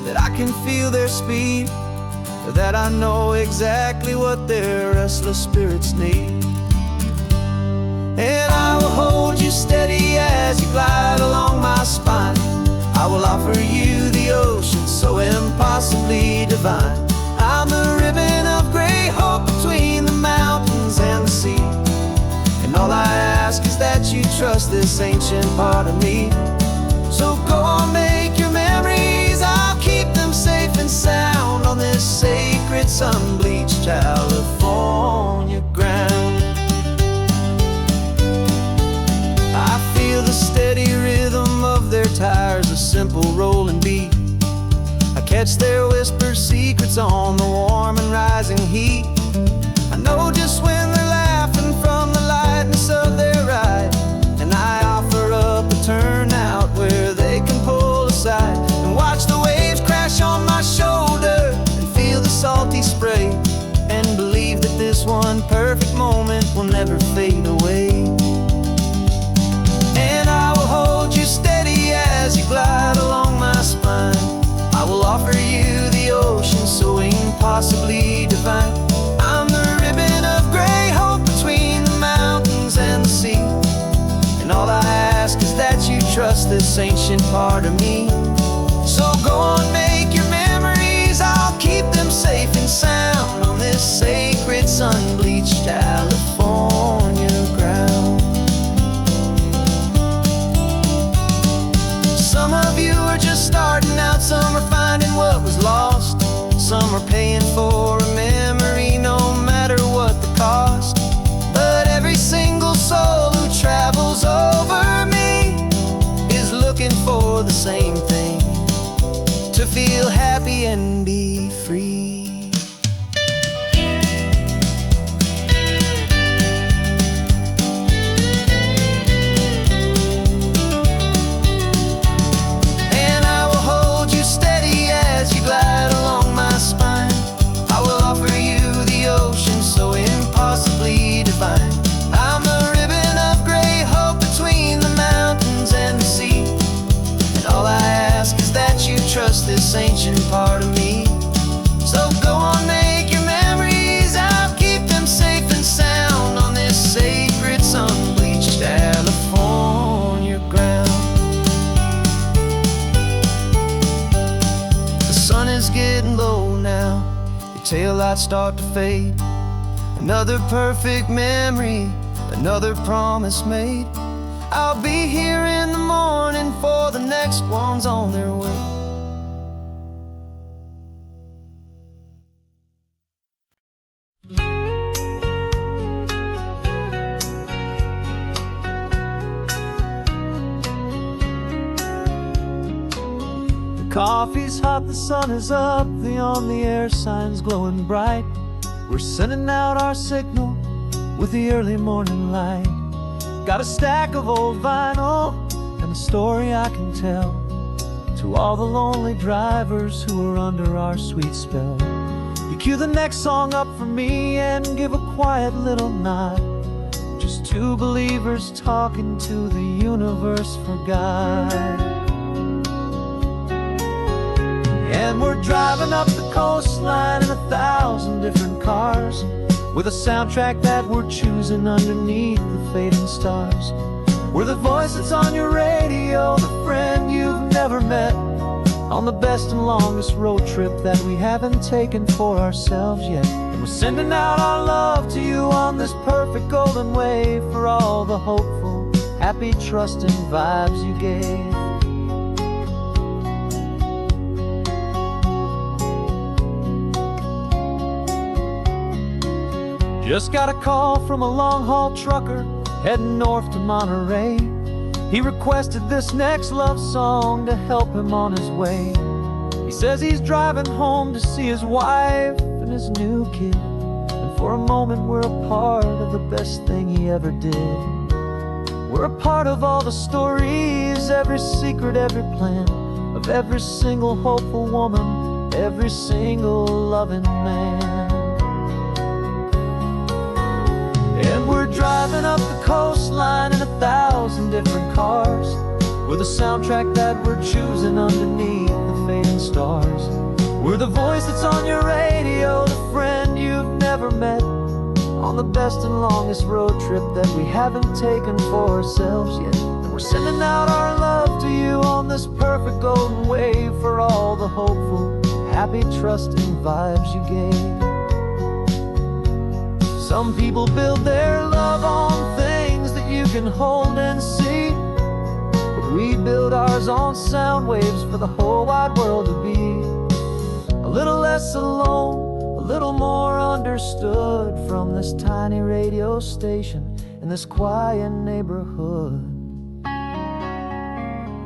that I can feel their speed, or that I know exactly what their restless spirits need. And I will hold you steady as you glide along my spine. I will offer you the ocean so impossibly divine. I'm the ribbon of gray hope between the mountains and the sea. And all I ask is that you trust this ancient part of me. So go on, make your memories, I'll keep them safe and sound on this sacred sun-bleached California ground. I feel the steady rhythm of their tires, a simple rolling beat. I catch their whispered secrets on the warm and rising heat. I know just when they're laughing from the lightness of their ride, and I offer up a turnout where they can pull aside and watch the waves crash on my shoulder and feel the salty spray, and believe that this one perfect moment will never fade away. I will hold you steady as you glide along my spine. I will offer you the ocean so impossibly divine. I'm the ribbon of gray hope between the mountains and the sea. And all I ask is that you trust this ancient part of me. So go on, make your memories, I'll keep them safe and sound on this sacred sun-bleached California ground. Some of you are just starting out, some are finding what was lost, some are paying for a memory no matter what the cost. But every single soul who travels over me is looking for the same thing, to feel happy and be free. Trust this ancient part of me. taillights start to fade. Another perfect memory, another promise made. I'll be here in the morning for the next ones on their way. Coffee's hot, the sun is up, the on-the-air sign's glowing bright. We're sending out our signal with the early morning light. Got a stack of old vinyl and a story I can tell to all the lonely drivers who are under our sweet spell. You cue the next song up for me and give a quiet little nod. Just two believers talking to the universe for God. And we're driving up the coastline in 1,000 different cars, with a soundtrack that we're choosing underneath the fading stars. We're the voice that's on your radio, the friend you've never met, on the best and longest road trip that we haven't taken for ourselves yet. And we're sending out our love to you on this perfect golden wave, for all the hopeful, happy, trusting vibes you gave. Just got a call from a long-haul trucker heading north to Monterey. He requested this next love song to help him on his way. He says he's driving home to see his wife and his new kid, and for a moment we're a part of the best thing he ever did. We're a part of all the stories, every secret, every plan, of every single hopeful woman, every single loving man. And we're driving up the coastline in 1,000 different cars, with a soundtrack that we're choosing underneath the fading stars. We're the voice that's on your radio, the friend you've never met, on the best and longest road trip that we haven't taken for ourselves yet. And we're sending out our love to you on this perfect golden wave, for all the hopeful, happy, trusting vibes you gave. Some people build their love on things that you can hold and see, but we build ours on sound waves for the whole wide world to be a little less alone, a little more understood, from this tiny radio station in this quiet neighborhood.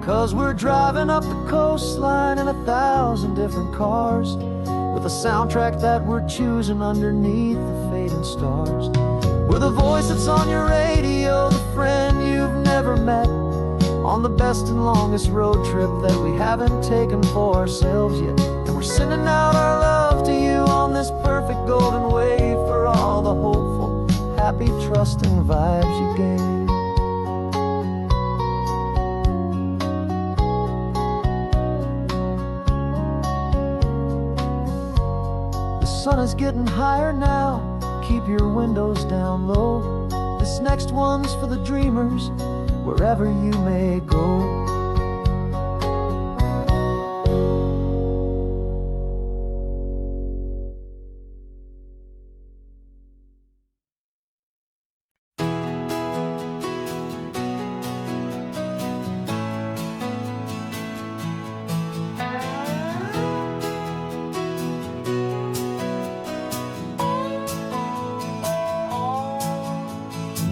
'Cause we're driving up the coastline in 1,000 different cars, with a soundtrack that we're choosing underneath the fading stars. We're the voice that's on your radio, the friend you've never met, on the best and longest road trip that we haven't taken for ourselves yet. And we're sending out our love to you on this perfect golden wave, for all the hopeful, happy, trusting vibes you gave. The sun is getting higher now, keep your windows down low. This next one's for the dreamers, wherever you may go.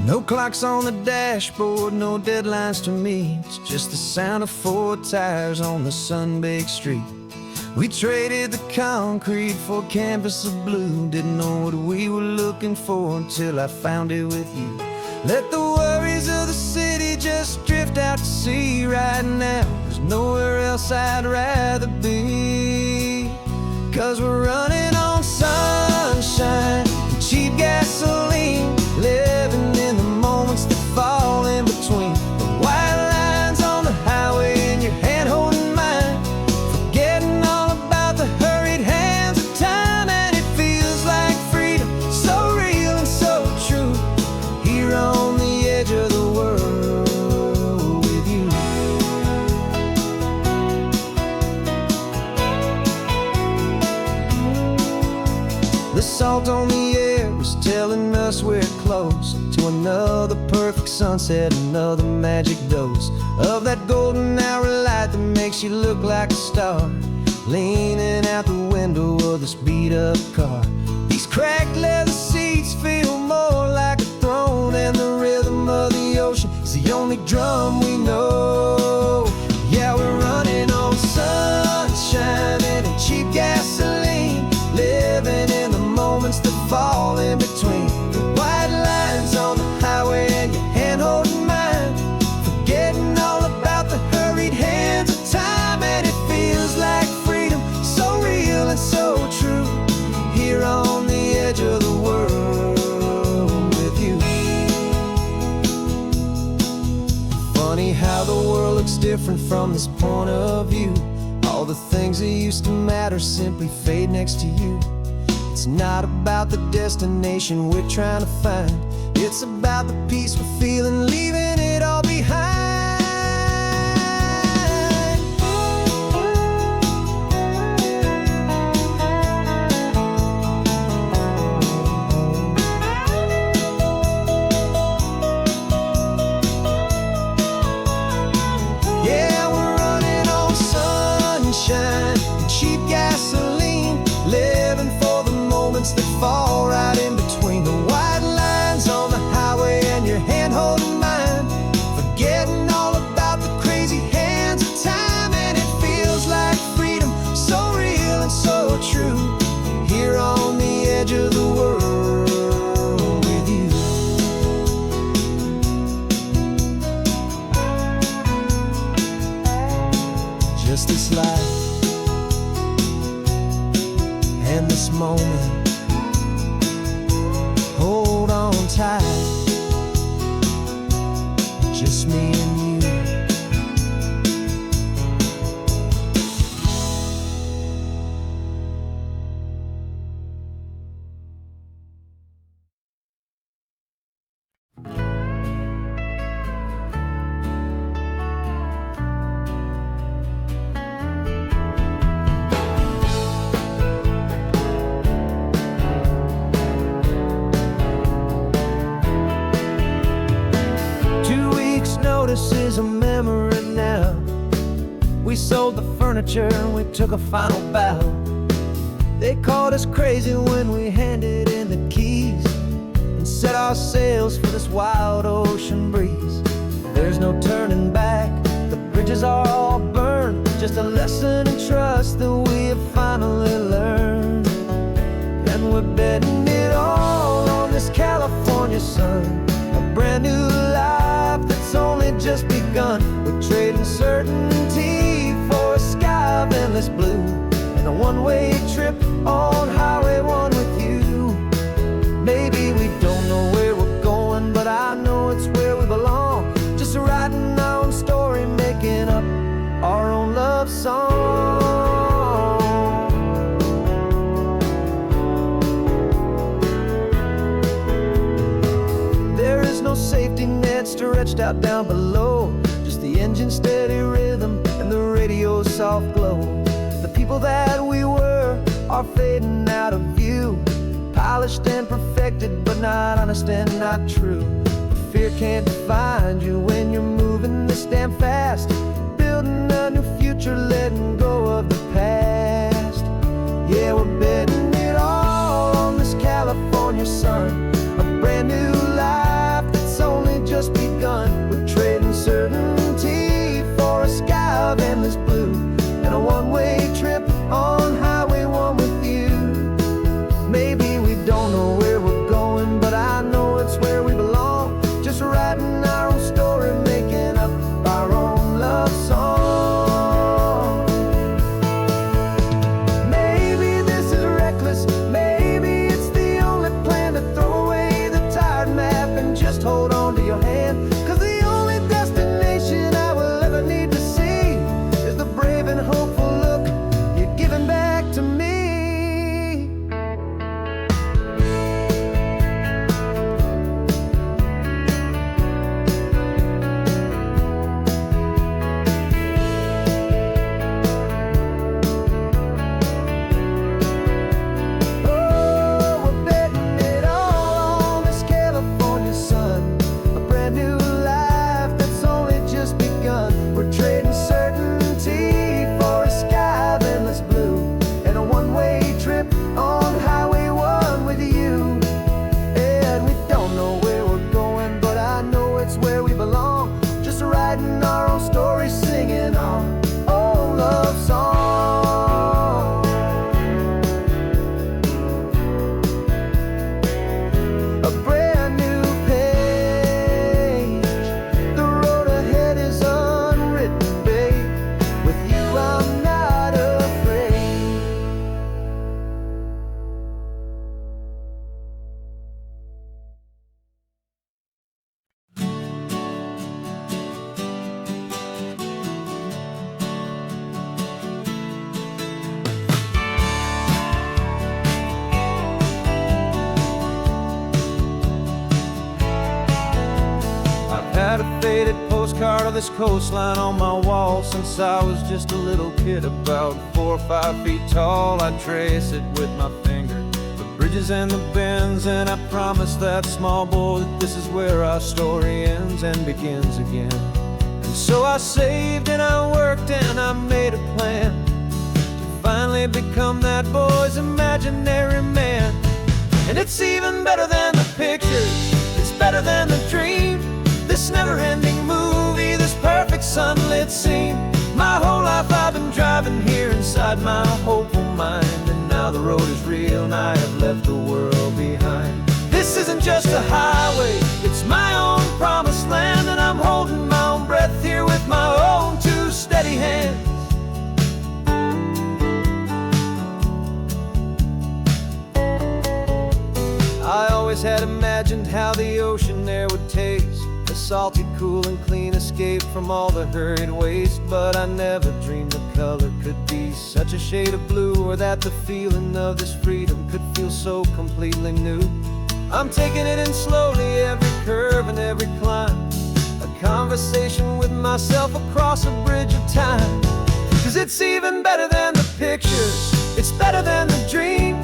No clocks on the dashboard, no deadlines to meet. It's just the sound of 4 tires on the sun-baked street. We traded the concrete for a canvas of blue. Didn't know what we were looking for until I found it with you. Let the worries of the city just drift out to sea right now. There's nowhere else I'd rather be. 'Cause we're running on sunshine and cheap gasoline, living in the moments that fall in between. The white lines on the highway and your hand holding mine, forgetting all about the hurried hands of time. And it feels like freedom, so real and so true, here on the edge of the world with you. salt on the air was telling us we're close to another perfect sunset, another magic dose of that golden hour light that makes you look like a star, leaning out the window of this beat-up car. These cracked leather seats feel more like a throne, and the rhythm of the ocean is the only drum we know. Yeah, we're running on sunshine and cheap gasoline, living in the moments that fall in between the white lines on the highway and your hand holding mine, forgetting all about the hurried hands of time. And it feels like freedom, so real and so true, here on the edge of the world with you. Funny how the world looks different from this point of view. All the things that used to matter simply fade next to you. It's not about the destination we're trying to find, it's about the peace we're feeling, leaving it all behind. Yeah, we're running on sunshine and cheap gasoline, living for the moments that fall right in between the white lines on the highway and your hand holding mine, forgetting all about the crazy hands of time. And it feels like freedom, so real and so true, here on the edge of the world with you. Just this life and this moment, hold on tight, just me and you. Notice is a memory now. We sold the furniture and we took a final bow. They called us crazy when we handed in the keys and set our sails for this wild ocean breeze. There's no turning back, the bridges are all burned, just a lesson in trust that we have finally learned. And we're betting it all on this California sun, a brand new life that's only just begun. We're trading certainty for a sky of endless blue, and a one-way trip on Highway 1 with you. Maybe we don't know where we're going, but I know it's where we belong, just writing our own story, making up our own love song. There is no safety net stretched out down below, just the engine's steady rhythm and the radio's soft glow. The people that we were are fading out of view, polished and perfected, but not honest and not true. Fear can't find you when you're moving this damn fast, building a new future, letting go of the past. Yeah, we're betting it all on this California sun, a brand new life that's only just begun. We're trading certainty for a sky of endless blue, and a one-way trip on Highway 1 with you. Maybe we don't know where we're going, but I know it's where we belong, just writing our own story, making up our own love song. of this coastline on my wall since I was just a little kid, about 4 or 5 feet tall. I trace it with my finger, the bridges and the bends, and I promise that small boy that this is where our story ends and begins again. And so I saved and I worked and I made a plan to finally become that boy's imaginary man. And it's even better than the pictures, it's better than the dream, this never-ending movie, this perfect sunlit scene. My whole life I've been driving here inside my hopeful mind, and now the road is real and I have left the world behind. This isn't just a highway, it's my own promised land, and I'm holding my own breath here with my own two steady hands. I always had imagined how the ocean there would taste, a salty, cool and clean escape from all the hurried waste. But I never dreamed the color could be such a shade of blue, or that the feeling of this freedom could feel so completely new. I'm taking it in slowly, every curve and every climb, a conversation with myself across a bridge of time. 'Cause it's even better than the pictures, it's better than the dream,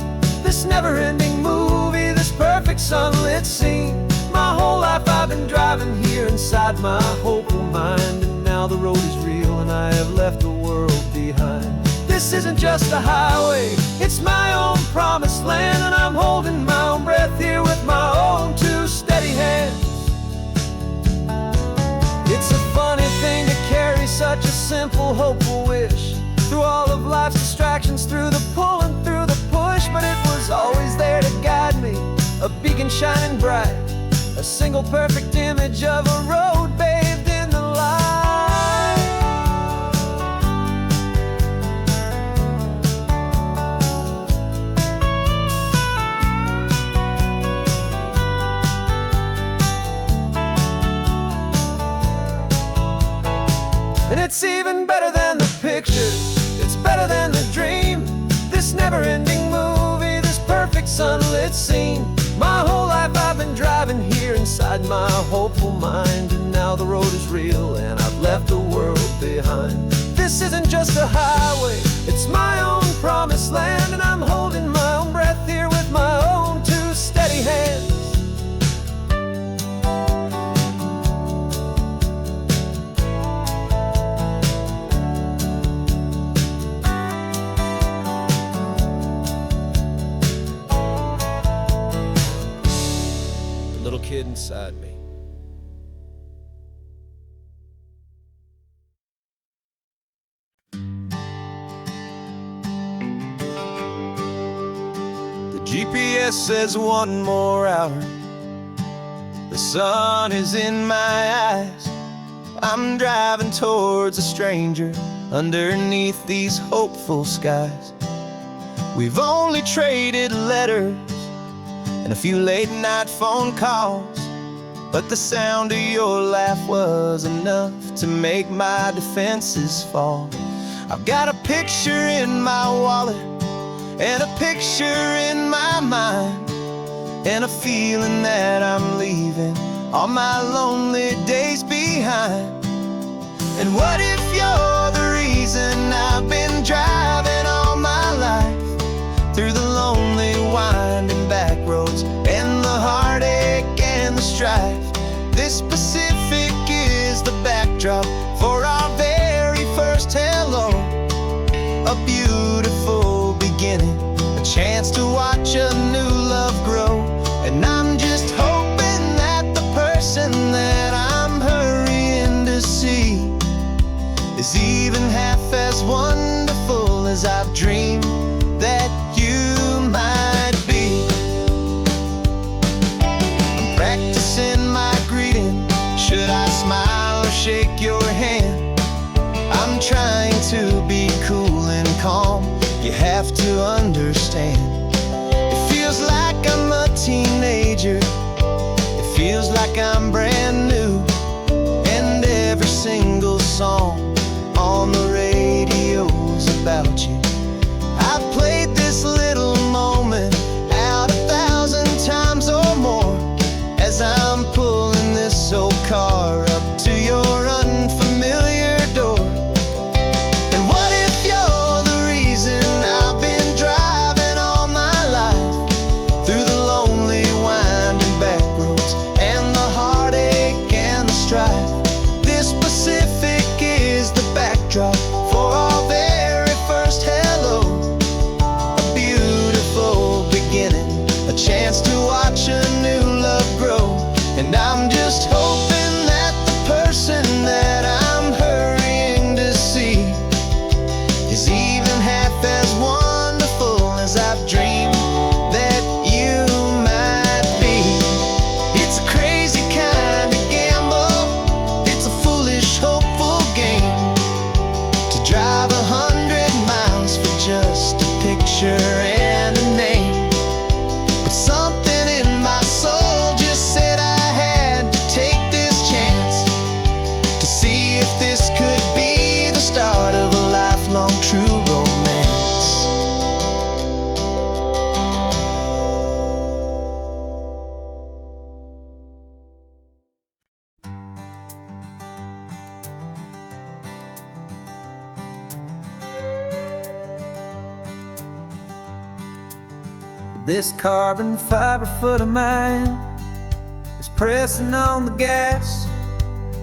this never-ending movie, this perfect sunlit scene. My whole life I've been driving here inside my hopeful mind, and now the road is real and I have left the world behind. This isn't just a highway, it's my own promised land, and I'm holding my own breath here with my own two steady hands. It's a funny thing to carry such a simple, hopeful wish through all of life's distractions, through the pull and through the push. But it was always there to guide me, a beacon shining bright, a single perfect image of a road bathed in the light. And it's even better than the pictures, it's better than the dream, this never-ending movie, this perfect sunlit scene. My whole life I've been driving here inside my hopeful mind, and now the road is real and I've left the world behind. This isn't just a highway, it's my own promised land, and I'm holding my own breath here with my own two steady hands. Little kid inside me. The GPS says 1 more hour, the sun is in my eyes. I'm driving towards a stranger underneath these hopeful skies. We've only traded letters and a few late-night phone calls, but the sound of your laugh was enough to make my defenses fall. I've got a picture in my wallet and a picture in my mind, and a feeling that I'm leaving all my lonely days behind. And what if you're the reason I've been driving all my life, through the lonely winding back roads and the heartache and the strife? This Pacific is the backdrop for our very first hello, a beautiful beginning, a chance to watch a new love grow. And I'm just hoping that the person that I'm hurrying to see is even half as wonderful as I've dreamed that you might be. I'm practicing my greeting, should I smile or shake your hand? I'm trying to be cool and calm, you have to understand. It feels like I'm a teenager, it feels like I'm brand new, and every single song on the radio's about you. I've played this little moment out 1,000 times or more, as I'm pulling this old car up to your unfamiliar This carbon fiber foot of mine is pressing on the gas,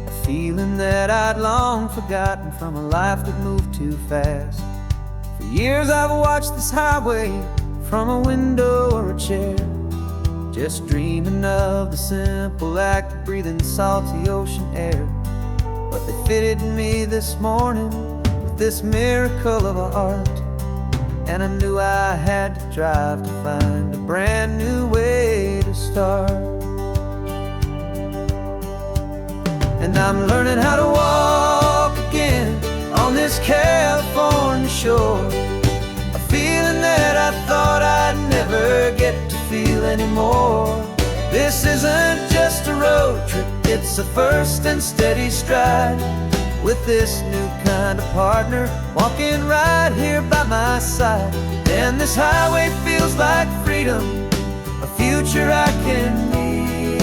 a feeling that I'd long forgotten from a life that moved too fast. For years I've watched this highway from a window or a chair, just dreaming of the simple act of breathing salty ocean air. But they fitted me this morning with this miracle of art, and I knew I had to drive to find a brand new way to start. And I'm learning how to walk again on this California shore, a feeling that I thought I'd never get to feel anymore. This isn't just a road trip, it's a first and steady stride, with this new kind of partner walking right here by my side. And this highway feels like freedom, a future I can need,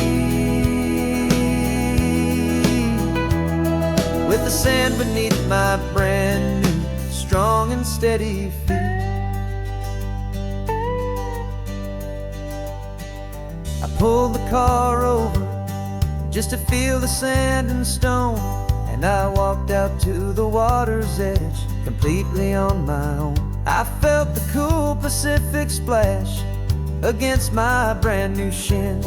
with the sand beneath my brand new, strong and steady feet. I pulled the car over just to feel the sand and stone, and I walked out to the water's edge completely on my own. I felt the cool Pacific splash against my brand new shin,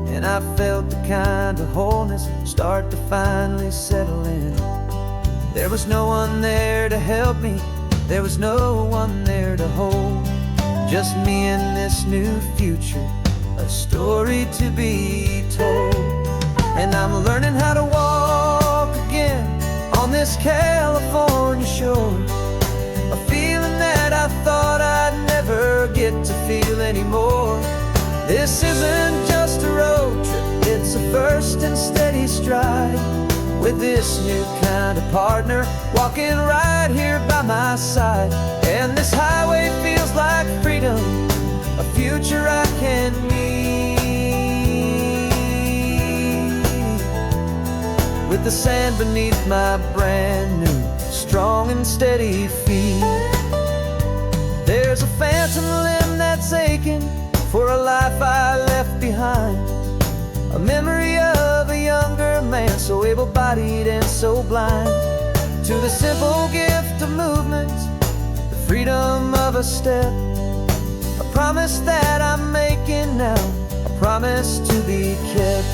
and I felt the kind of wholeness start to finally settle in. There was no one there to help me, there was no one there to hold, just me and this new future, a story to be told. And I'm learning how to walk again on this California shore, a feeling that I thought I'd never get to feel anymore. This isn't just a road trip, it's a first and steady stride, with this new kind of partner walking right here by my side. And this highway feels like freedom, a future I can need, with the sand beneath my brand new, strong and steady feet. There's a phantom limb that's aching for a life I left behind, a memory of a younger man, so able-bodied and so blind, to the simple gift of movement, the freedom of a step, a promise that I'm making now, a promise to be kept.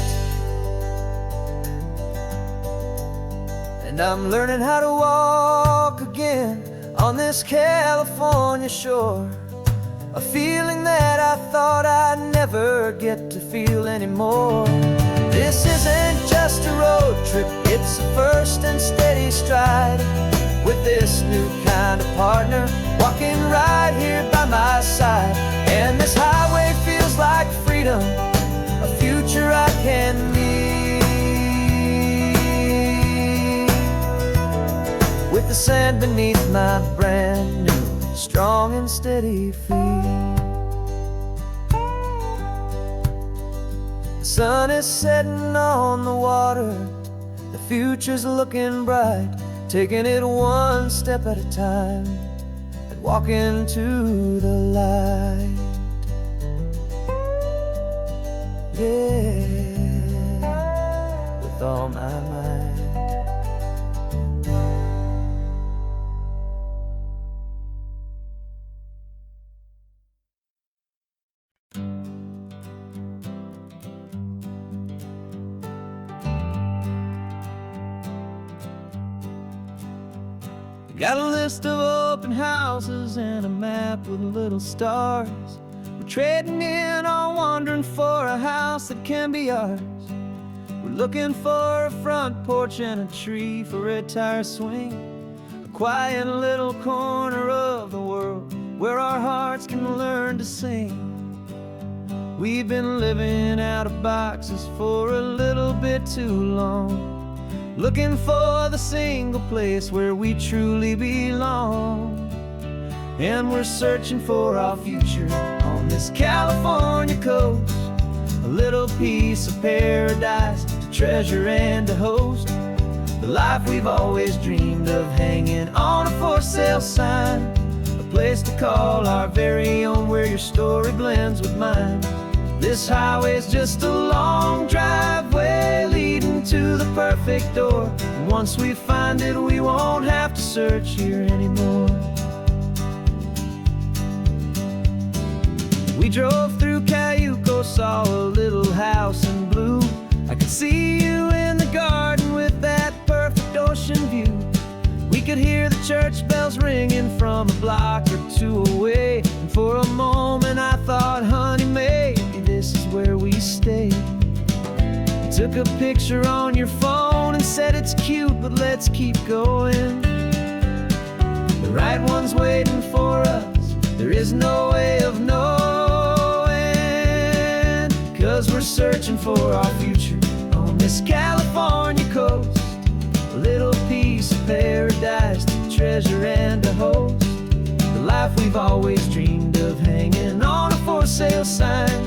And I'm learning how to walk again on this California shore, a feeling that I thought I'd never get to feel anymore. This isn't just a road trip, it's a first and steady stride, with this new kind of partner walking right here by my side. And this highway feels like freedom, a future I can need, with the sand beneath my brand new, strong and steady feet. The sun is setting on the water, the future's looking bright, taking it one step at a time and walking to the light. Yeah, with all my might. Got a list of open houses and a map with little stars. We're trading in or wandering for a house that can be ours. We're looking for a front porch and a tree for a tire swing, a quiet little corner of the world where our hearts can learn to sing. We've been living out of boxes for a little bit too long, looking for the single place where we truly belong. And we're searching for our future on this California coast, a little piece of paradise to treasure and to host, the life we've always dreamed of hanging on a for sale sign, a place place to call our very own, where your story blends with mine. This highway's just a long driveway leading to the perfect door. And once we find it, we won't have to search here anymore. We drove through Cayuco, saw a little house in blue. I could see you in the garden with that perfect ocean view. We could hear the church bells ringing from a block or two away. And for a moment I thought, honey, maybe this is where we stay. You took a picture on your phone and said it's cute, but let's keep going. The right one's waiting for us, there is no way of knowing. 'Cause we're searching for our future on this California coast. A little piece of paradise to treasure and to host. The life we've always dreamed of, hanging on a for sale sign.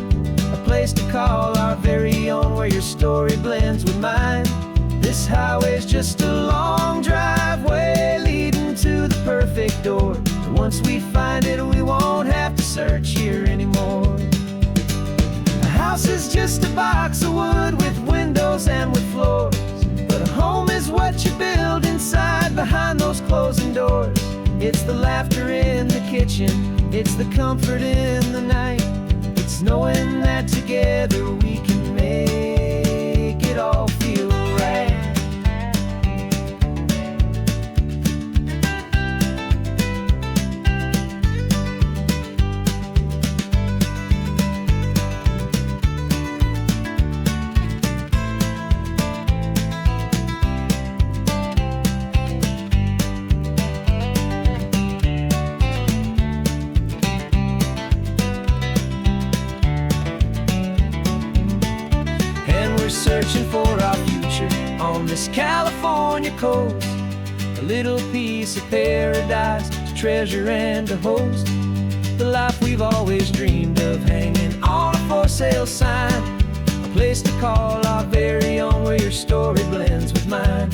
A place to call our very own, where your story blends with mine. This highway's just a long driveway leading to the perfect door. And once we find it, we won't have to search here anymore. A house is just a box of wood with windows and with floors. But a home is what you build inside, behind those closing doors. It's the laughter in the kitchen, it's the comfort in the night. It's knowing that together we can make it all feel right. Searching for our future on this California coast. A little piece of paradise to treasure and to host. The life we've always dreamed of, hanging on a for sale sign. A place to call our very own, where your story blends with mine.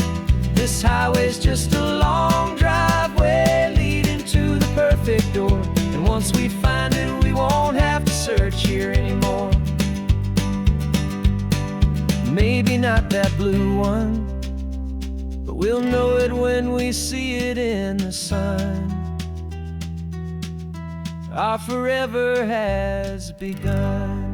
This highway's just a long driveway leading to the perfect door. And once we find it, we won't have to search here anymore. Maybe not that blue one, but we'll know it when we see it in the sun. Our forever has begun.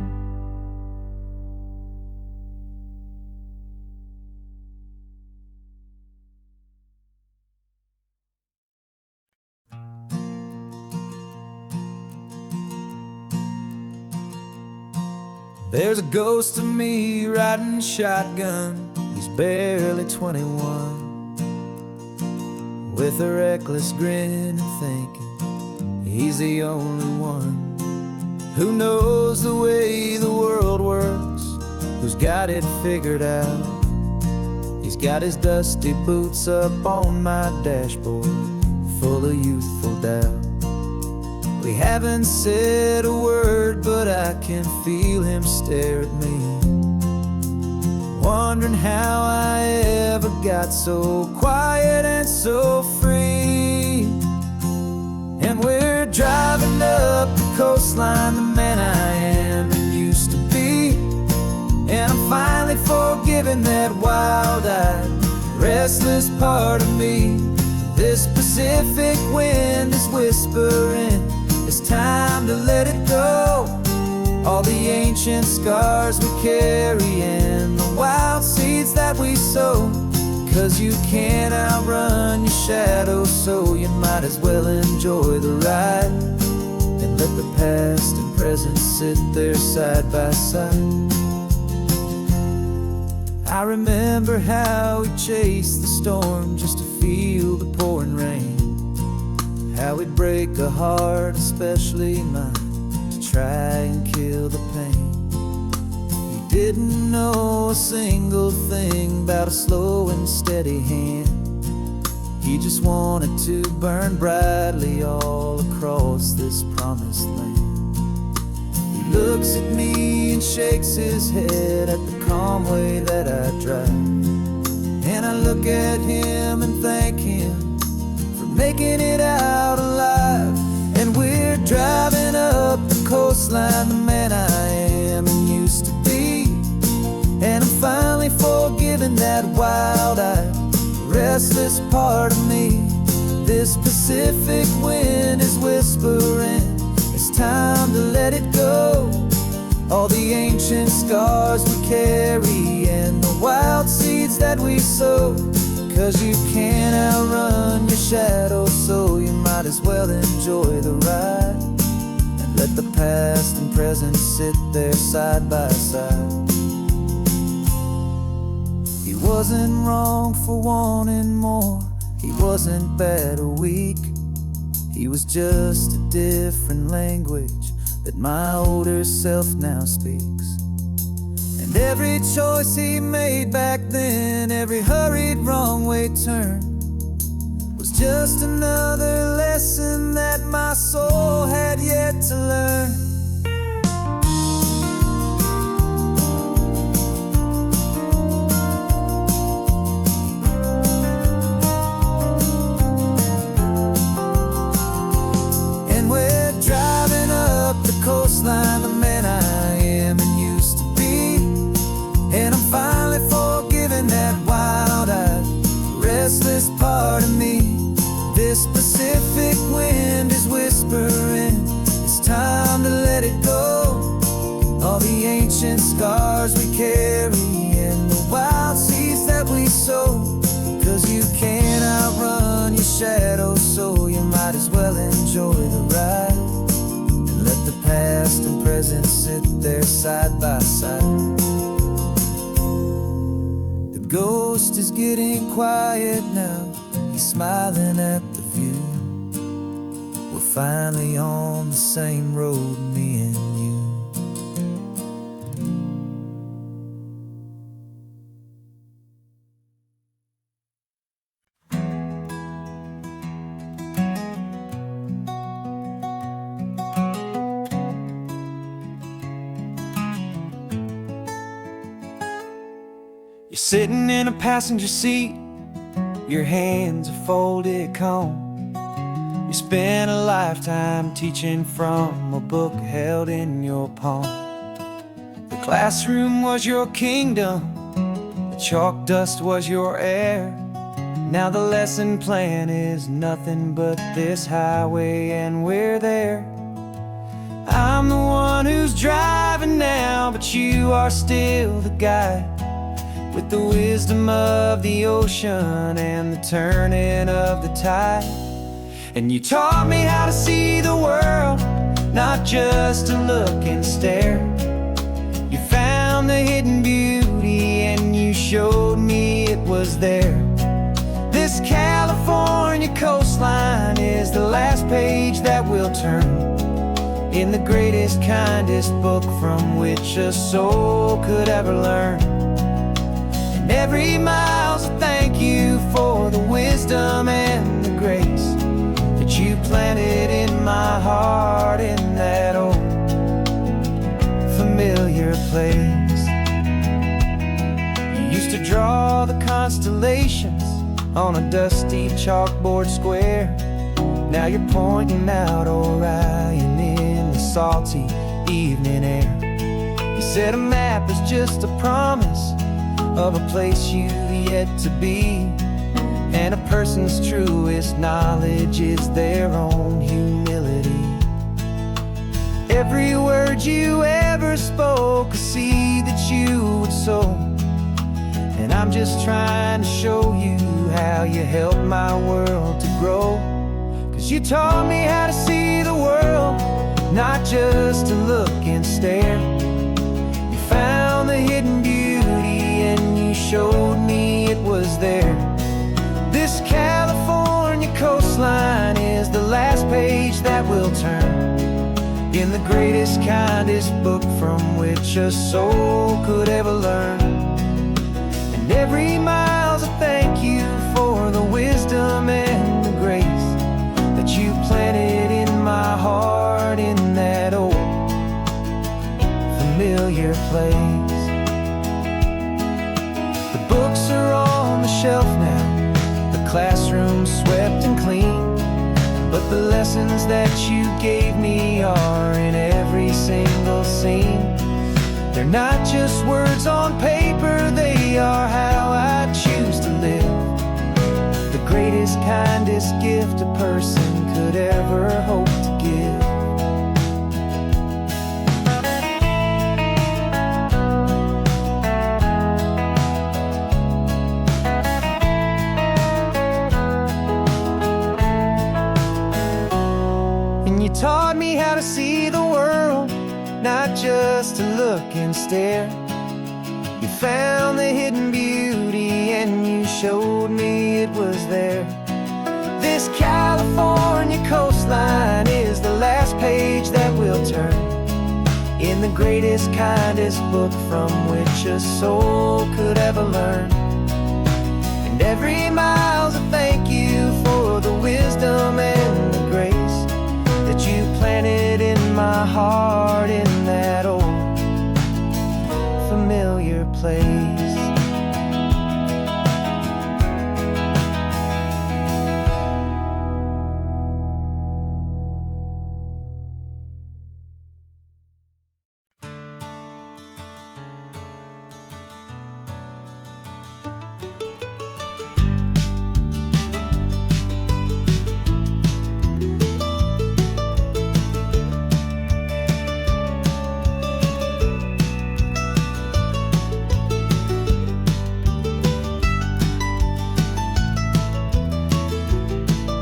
There's a ghost of me riding shotgun. He's barely 21, with a reckless grin and thinking he's the only one who knows the way the world works, who's got it figured out. He's got his dusty boots up on my dashboard, full of youthful doubt. We haven't said a word, but I can feel him stare at me, wondering how I ever got so quiet and so free. And we're driving up the coastline, the man I am and used to be. And I'm finally forgiving that wild-eyed, restless part of me. This Pacific wind is whispering, it's time to let it go. All the ancient scars we carry and the wild seeds that we sow. 'Cause you can't outrun your shadow, so you might as well enjoy the ride and let the past and present sit there side by side. I remember how we chased the storm just to feel the pouring rain, how we'd break a heart, especially mine, to try and kill the pain. We didn't know a single thing about a slow and steady hand. He just wanted to burn brightly all across this promised land. He looks at me and shakes his head at the calm way that I drive, and I look at him and thank him for making it out alive. coastline, the man I am and used to be. And I'm finally forgiving that wild-eyed, restless part of me. This Pacific wind is whispering, it's time to let it go. All the ancient scars we carry and the wild seeds that we sow. 'Cause you can't outrun your shadow, so you might as well enjoy the ride. And let the past and present sit there side by side. He wasn't wrong for wanting more, he wasn't bad or weak. He was just a different language that my older self now speaks. And every choice he made back then, every hurried wrong way turn, was just another lesson that my soul had yet to learn. Coastline, the man I am and used to be. And I'm finally forgiving that wild-eyed, restless part of me. This Pacific wind is whispering, it's time to let it go. All the ancient scars we carry and the wild seeds that we sow. 'Cause you can't outrun your shadow, so you might as well enjoy the ride. Let the past and present sit there side by side. The ghost is getting quiet now, he's smiling at the view. We're finally on the same road, me and you. You're sitting in a passenger seat, your hands are folded calm. You spent a lifetime teaching from a book held in your palm. The classroom was your kingdom, the chalk dust was your air. Now the lesson plan is nothing but this highway and we're there. I'm the one who's driving now, but you are still the guide, with the wisdom of the ocean and the turning of the tide. And you taught me how to see the world, not just to look and stare. You found the hidden beauty and you showed me it was there. This California coastline is the last page that we'll turn in the greatest, kindest book from which a soul could ever learn. And every mile's a thank you for the wisdom and the grace that you planted in my heart in that old familiar place. You used to draw the constellations on a dusty chalkboard square. Now you're pointing out Orion in the salty evening air. You said a map is just a promise of a place you've yet to be, and a person's truest knowledge is their own humility. Every word you ever spoke, a seed that you would sow, and I'm just trying to show you how you helped my world to grow. 'Cause you taught me how to see the world, not just to look and stare. You found the hidden beauty and you showed me it was there. This California coastline is the last page that we'll turn in the greatest, kindest book from which a soul could ever learn. And every mile's a thank you for the wisdom and the grace that you planted in my heart in that old familiar place. The books are on the shelf now, the classroom swept and clean, but the lessons that you gave me are in every single scene. They're not just words on paper, they are how I choose to live. The greatest, kindest gift a person could ever hope to give. And you taught me how to see the world, not just to look and stare. You found the hidden beauty and you showed me it was there. This California coastline is the last page that we'll turn in the greatest, kindest book from which a soul could ever learn. And every mile's a thank you for the wisdom and the grace that you planted in my heart in that old familiar place.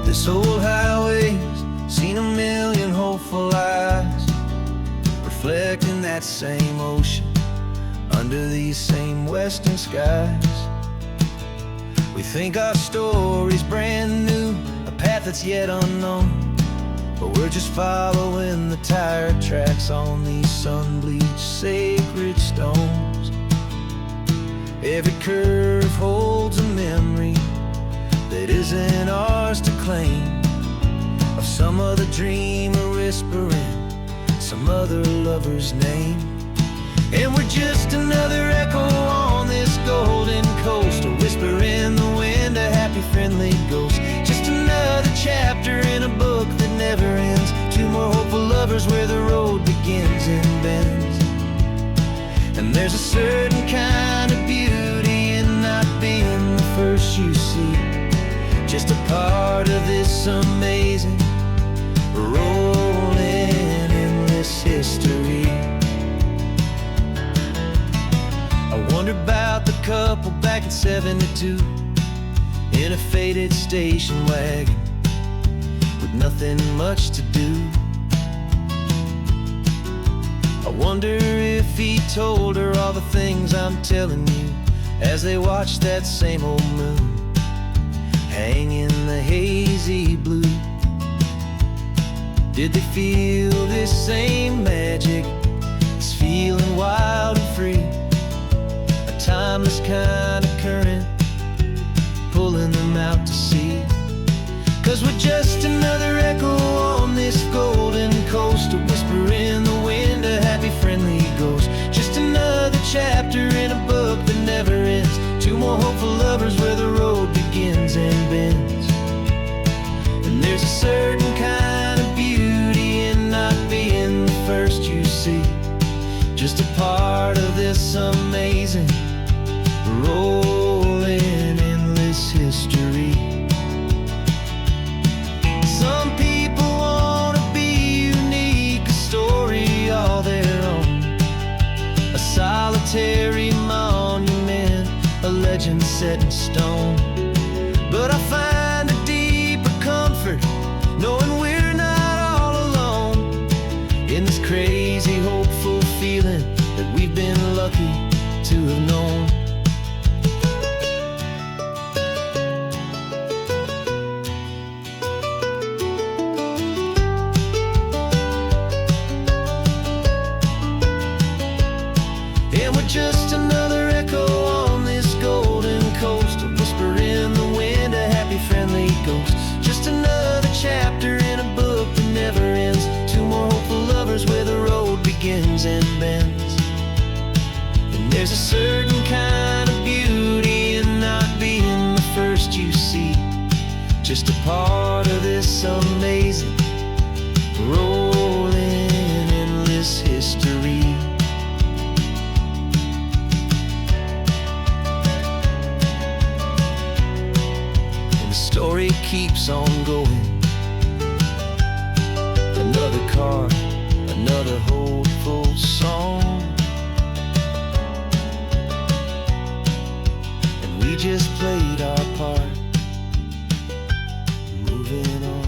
This old highway's seen a million hopeful eyes, reflecting that same ocean under these same western skies. We think our story's brand new, a path that's yet unknown, but we're just following the tire tracks on these sun-bleached sacred stones. Every curve holds a memory that isn't ours to claim, of some other dreamer whispering some other lover's name. And we're just another echo on this golden coast, a whisper in the wind, a happy friendly ghost. Just another chapter in a book that never ends, two more hopeful lovers where the road begins and bends. And there's a certain kind of beauty in not being the first you see, just a part of this amazing, rolling, endless history. I wonder about the couple back in '72 in a faded station wagon with nothing much to do. I wonder if he told her all the things I'm telling you as they watched that same old moon hang in the hazy blue. Did they feel this same magic, this feeling wild and free, a timeless kind of current pulling them out to sea? 'Cause we're just another echo on this golden coast, a whisper in the wind, a happy friendly ghost. Just another chapter in a book that never ends, two more hopeful lovers where the road begins and bends. And there's a certain kind of beauty in not being the first you see, just a part of this amazing, rolling, endless history. Some people want to be unique, a story all their own, a solitary monument, a legend set in stone. But I find a deeper comfort knowing we're not all alone in this crazy, hopeful feeling that we've been lucky to have known. And we're just another echo on this golden coast, a whisper in the wind, a happy friendly ghost. Just another chapter in a book that never ends, two more hopeful lovers where the road begins and bends. And there's a certain kind of beauty in not being the first you see, just a part of this amazing, rolling, endless history. keeps on going. Another car, another hopeful song, and we just played our part, moving on.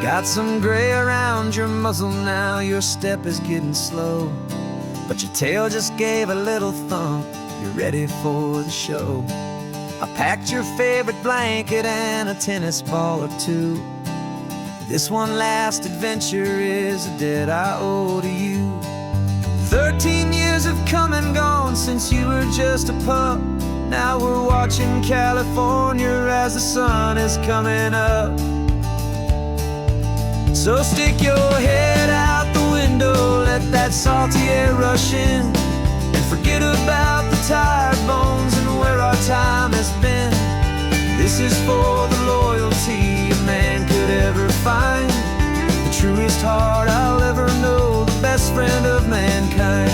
Got some gray around your muzzle now, your step is getting slow, but your tail just gave a little thump, you're ready for the show. I packed your favorite blanket and a tennis ball or two. This one last adventure is a debt I owe to you. 13 years have come and gone since you were just a pup. Now we're watching California as the sun is coming up. So stick your head out the window, let that salty air rush in, and forget about the tired bones and where our time has been. This is for the loyalty a man could ever find, the truest heart I'll ever know, the best friend of mankind.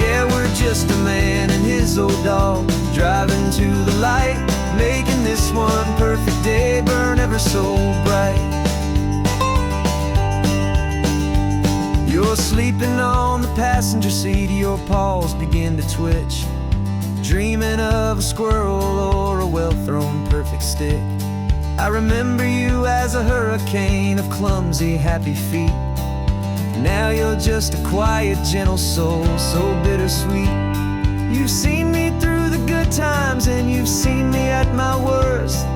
Yeah, we're just a man and his old dog, driving to the light, making this one perfect day burn ever so bright. You're sleeping on the passenger seat, your paws begin to twitch, dreaming of a squirrel or a well-thrown perfect stick. I remember you as a hurricane of clumsy, happy feet. Now you're just a quiet, gentle soul, so bittersweet. You've seen me through the good times and you've seen me at my worst.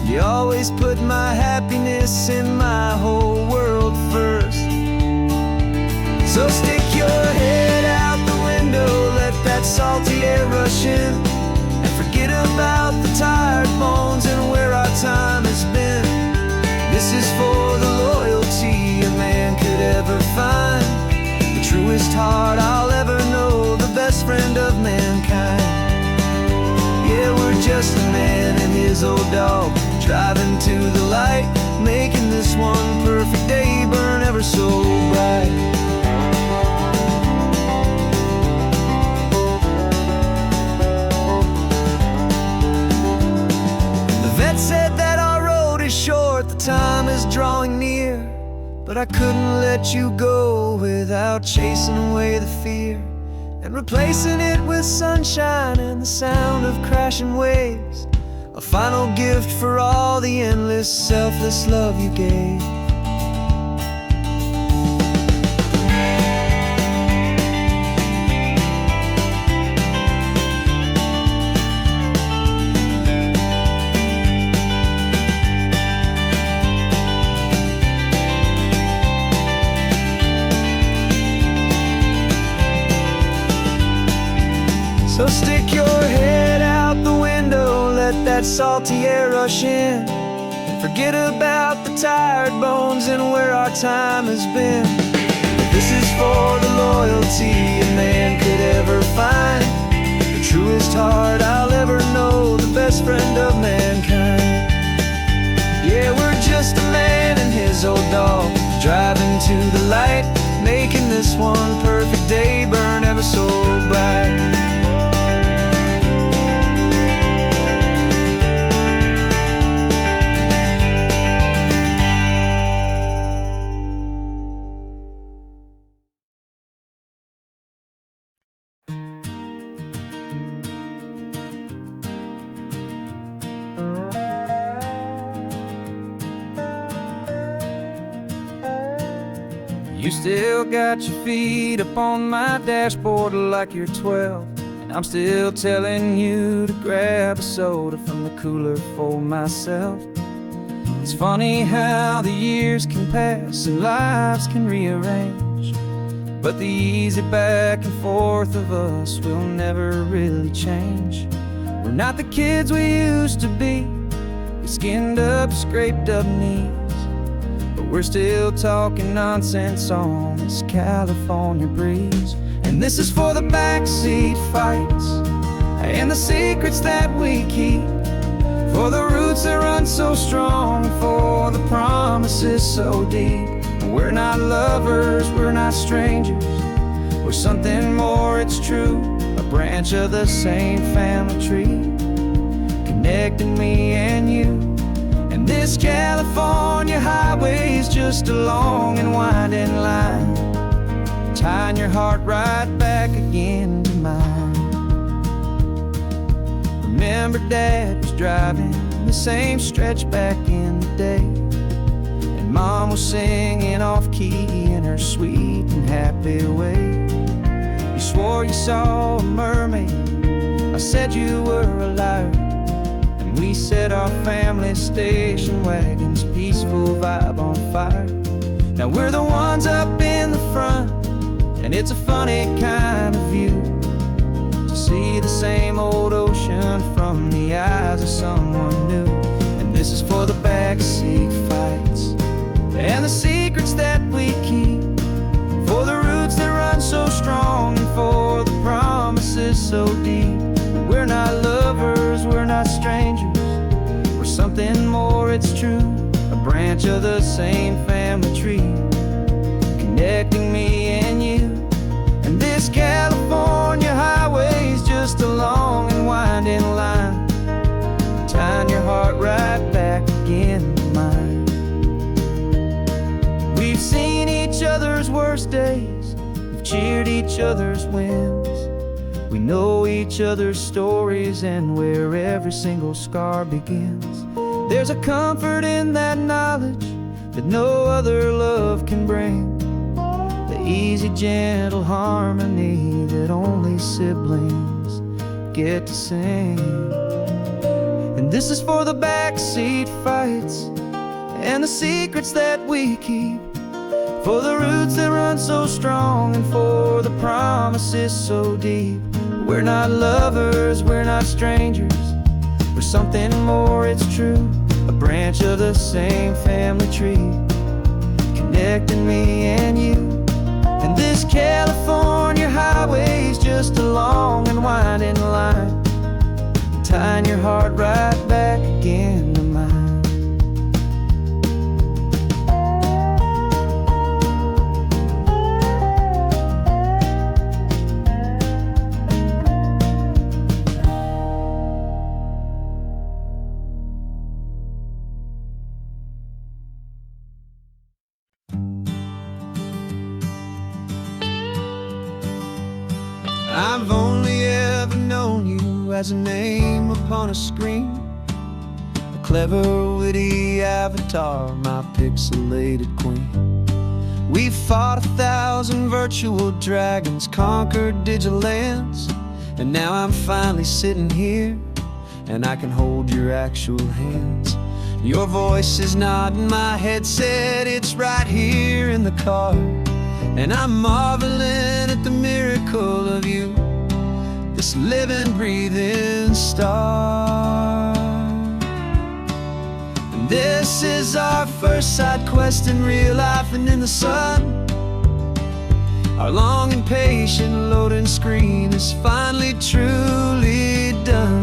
You always put my happiness in my whole world first. So stick your head out the window, let that salty air rush in, and forget about the tired bones and where our time has been. This is for the loyalty a man could ever find, the truest heart I'll ever know, the best friend of mankind. Yeah, we're just a man and his old dog, driving to the light, making this one perfect day burn ever so bright. Said that our road is short, the time is drawing near, but I couldn't let you go without chasing away the fear and replacing it with sunshine and the sound of crashing waves, a final gift for all the endless, selfless love you gave. So stick your head out the window, let that salty air rush in, and forget about the tired bones and where our time has been. This is for the loyalty a man could ever find, the truest heart I'll ever know, the best friend of mankind. Yeah, we're just a man and his old dog, driving to the light, making this one perfect day burn ever so bright. You still got your feet up on my dashboard like you're 12, and I'm still telling you to grab a soda from the cooler for myself. It's funny how the years can pass and lives can rearrange, but the easy back and forth of us will never really change. We're not the kids we used to be, with skinned up, scraped up knees, but We're still talking nonsense on this California breeze. And this is for the backseat fights and the secrets that we keep, for the roots that run so strong, for the promises so deep. We're not lovers, we're not strangers, we're something more, it's true. A branch of the same family tree, connecting me and you. And this California highway is just a long and winding line, tying your heart right back again to mine. Remember Dad was driving the same stretch back in the day, and Mom was singing off-key in her sweet and happy way. You swore you saw a mermaid, I said you were a liar, and we set our family station wagon's peaceful vibe on fire. Now we're the ones up in the front, and it's a funny kind of view to see the same old ocean from the eyes of someone new. And this is for the backseat fights and the secrets that we keep, for the roots that run so strong, and for the promises so deep. We're not lovers, we're not strangers, we're something more, it's true. A branch of the same family tree, connecting me and you. And this California highway is just a long and winding line, tying your heart right back again to mine. We've seen each other's worst days, we've cheered each other's wins. We know each other's stories and where every single scar begins. There's a comfort in that knowledge that no other love can bring, the easy, gentle harmony that only siblings get to sing. And this is for the backseat fights and the secrets that we keep, for the roots that run so strong, and for the promises so deep. We're not lovers, we're not strangers, we're something more, it's true. A branch of the same family tree, connecting me and you. And this California highway is just a long and winding line, tying your heart right back again to mine. I've only ever known you as a name upon a screen, a clever, witty avatar, my pixelated queen. We've fought 1,000 virtual dragons, conquered digital lands, and now I'm finally sitting here, and I can hold your actual hands. Your voice is not in my headset, it's right here in the car, and I'm marveling at the miracle of you, this living, breathing star. And this is our first side quest in real life and in the sun. Our long and patient loading screen is finally truly done.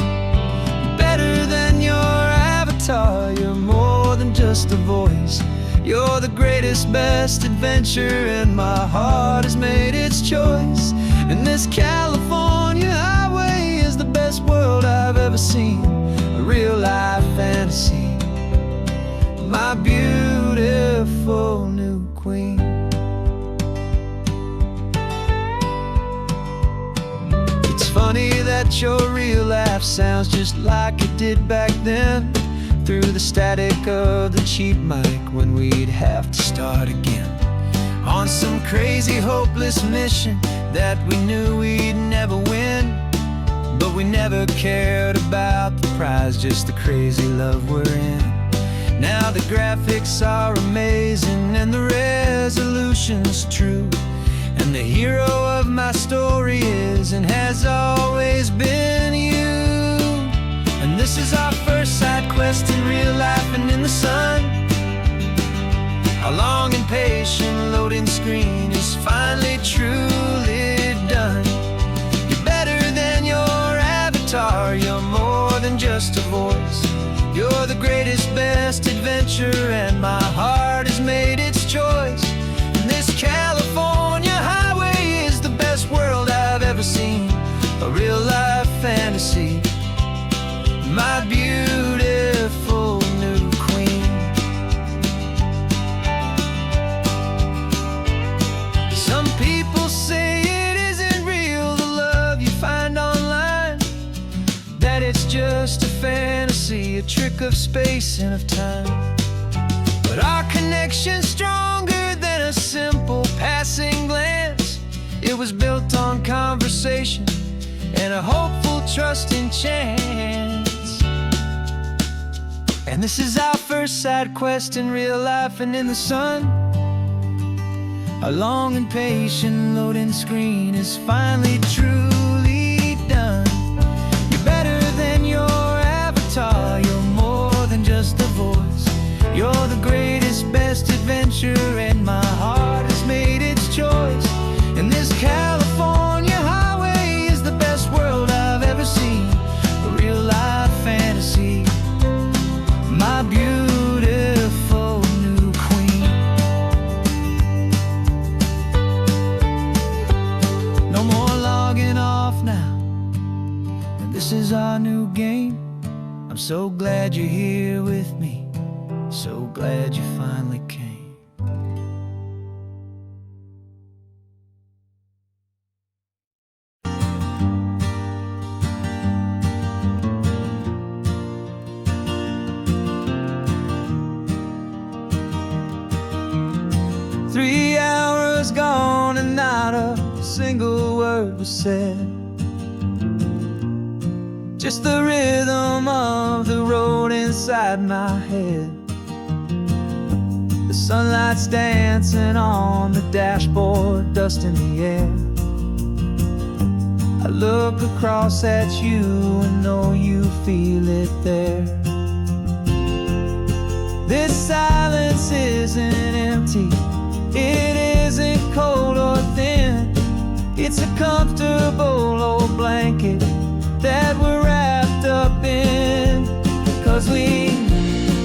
Better than your avatar, you're more than just a voice. You're the greatest, best adventure, and my heart has made its choice. And this California highway is the best world I've ever seen, a real-life fantasy, my beautiful new queen. It's funny that your real life sounds just like it did back then, through the static of the cheap mic when we'd have to start again, on some crazy, hopeless mission that we knew we'd never win. But we never cared about the prize, just the crazy love we're in. Now the graphics are amazing and the resolution's true, and the hero of my story is and has always been you. And this is our first side quest in real life and in the sun. A long and patient loading screen is finally truly done. You're better than your avatar, you're more than just a voice. You're the greatest, best adventure, and my heart has made its choice. And this California highway is the best world I've ever seen, a real-life fantasy, my beautiful new queen. Some people say it isn't real, the love you find online, that it's just a fantasy, a trick of space and of time. But our connection's stronger than a simple passing glance. It was built on conversation and a hopeful, trusting chance. And this is our first side quest in real life and in the sun. A long and patient loading screen is finally truly done. You're better than your avatar, you're more than just a voice. You're the greatest, best adventure, and my heart has made its choice. And this California highway is the best world I've ever seen, a real-life fantasy, my beautiful new queen. No more logging off now, and this is our new game. I'm so glad you're here with me, so glad you finally came. 3 hours gone and not a single word was said. Just the rhythm of the road inside my head. The sunlight's dancing on the dashboard, dust in the air. I look across at you and know you feel it there. This silence isn't empty, it isn't cold or thin. It's a comfortable old blanket that we're wrapped up in. 'Cause we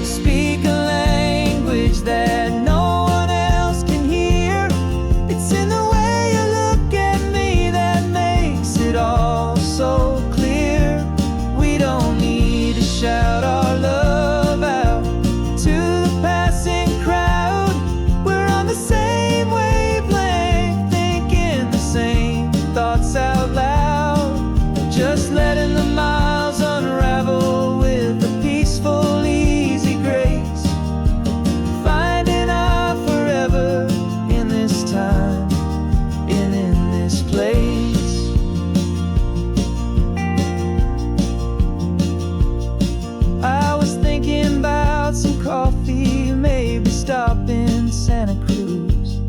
speak a language that no one else can hear. It's in the way you look at me that makes it all so clear. We don't need to shout our love out to the passing crowd. We're on the same wavelength, thinking the same thoughts out loud. Just letting the miles unravel with a peaceful, easy grace. Finding our forever in this time and in this place. I was thinking about some coffee, maybe stop in Santa Cruz.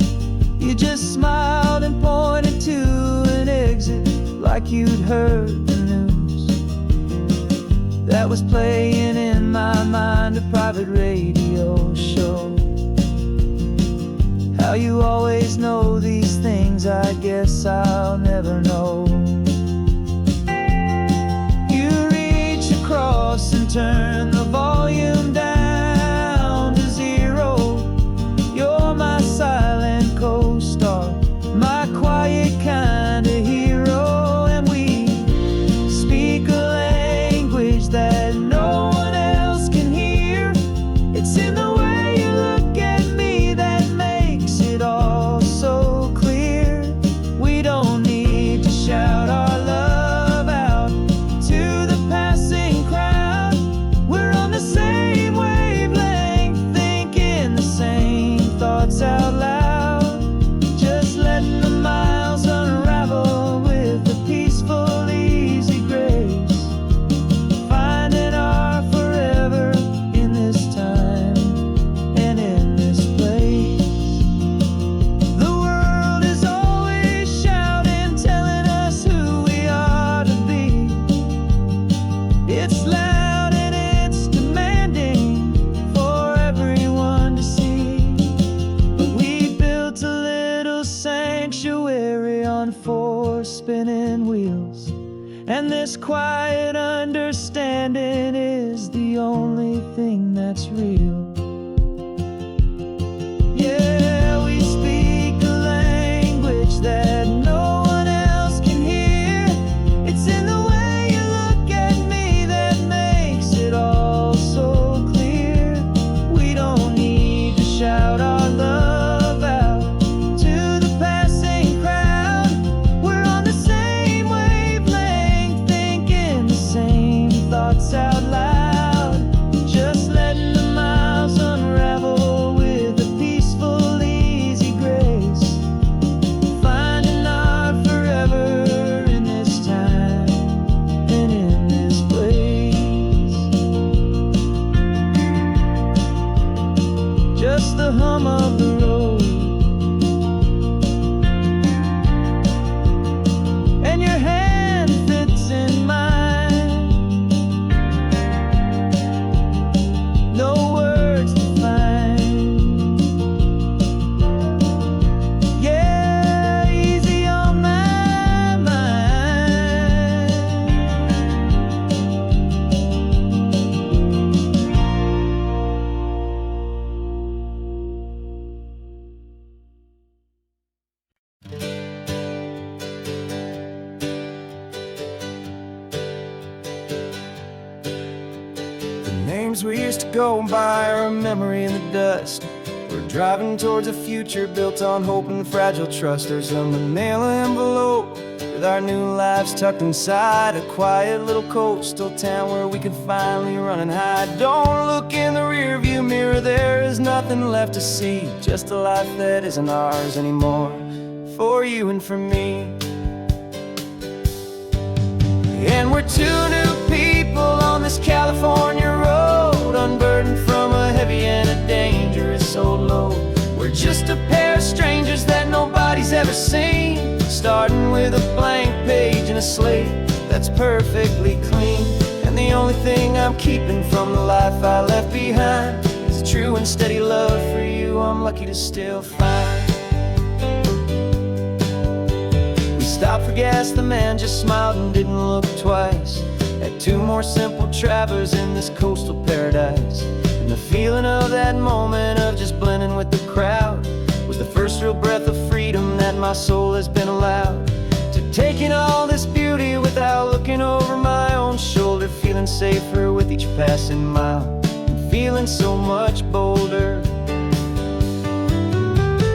You just smiled and pointed to an exit like you'd heard the news. That was playing in my mind, a private radio show. How you always know these things, I guess I'll never know. You reach across and turn the volume down to 0. You're my silent co-star, my quiet kind of hero. And we speak a language that no one else can hear. It's in the way you look at me that makes it all so clear. We don't need to shout our love out to the passing crowd. We're sanctuary on four spinning wheels. And this quiet understanding is the only thing that's real. Yeah, we speak a language that no one else can hear. It's in the way you look at me that makes it all so clear. We don't need to shout our love out to the passing crowd. We're on the same wavelength, thinking the same thoughts out loud. Just letting the miles unravel with a peaceful, easy grace. Finding our forever in this time and in this place. Just the hum of the road and your hand fits in mine. No words to find. Yeah, easy on my mind. The names we used to go by are a memory in the dust. We're driving towards a future built on hope and fragile trust. There's a manila envelope with our new lives tucked inside, a quiet little coastal town where we can finally run and hide. Don't look in the rearview mirror, there is nothing left to see, just a life that isn't ours anymore, for you and for me. And we're two new people on this California road, unburdened from a heavy and a dangerous old load. We're just a pair of strangers that nobody's ever seen, starting with a blank page and a slate that's perfectly clean. And the only thing I'm keeping from the life I left behind is a true and steady love for you I'm lucky to still find. We stopped for gas, the man just smiled and didn't look twice. Had two more simple travelers in this coastal paradise. And the feeling of that moment of just blending with the crowd was the first real breath of freedom that my soul has been allowed to take in all this beauty without looking over my own shoulder, feeling safer with each passing mile and feeling so much bolder.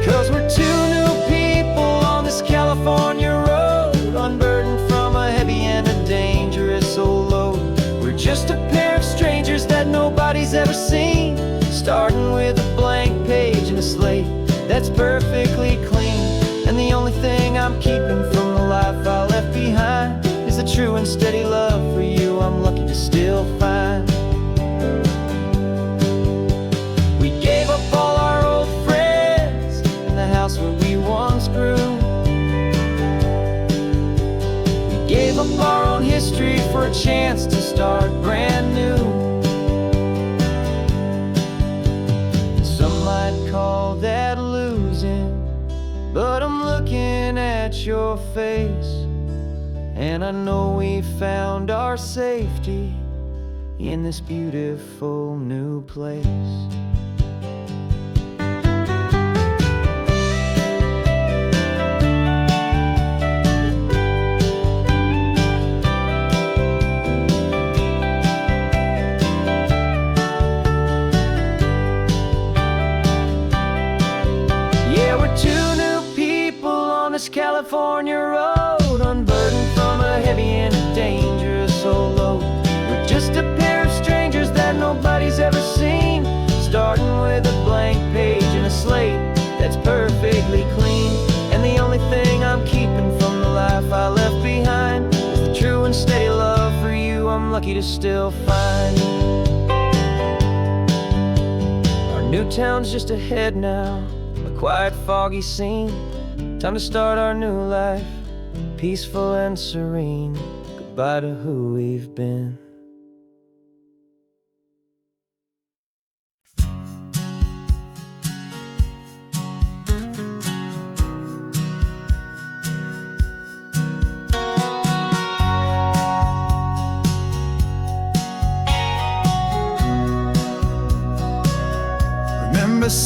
Cause we're two new people on this California road, unburdened from a heavy and a dangerous old load. We're just a pair of strangers that nobody's ever seen, starting with a blank page and a slate that's perfectly clean. And the only thing I'm keeping from the life I left behind is the true and steady love for you I'm lucky to still find. We gave up all our old friends and the house where we once grew. We gave up our own history for a chance to start brand new. Some might call that losing, but I'm looking at your face, and I know we found our safety in this beautiful new place. California road, unburdened from a heavy and a dangerous old load. We're just a pair of strangers that nobody's ever seen, starting with a blank page and a slate that's perfectly clean. And the only thing I'm keeping from the life I left behind is the true and steady love for you I'm lucky to still find. Our new town's just ahead now, a quiet, foggy scene. Time to start our new life, peaceful and serene. Goodbye to who we've been.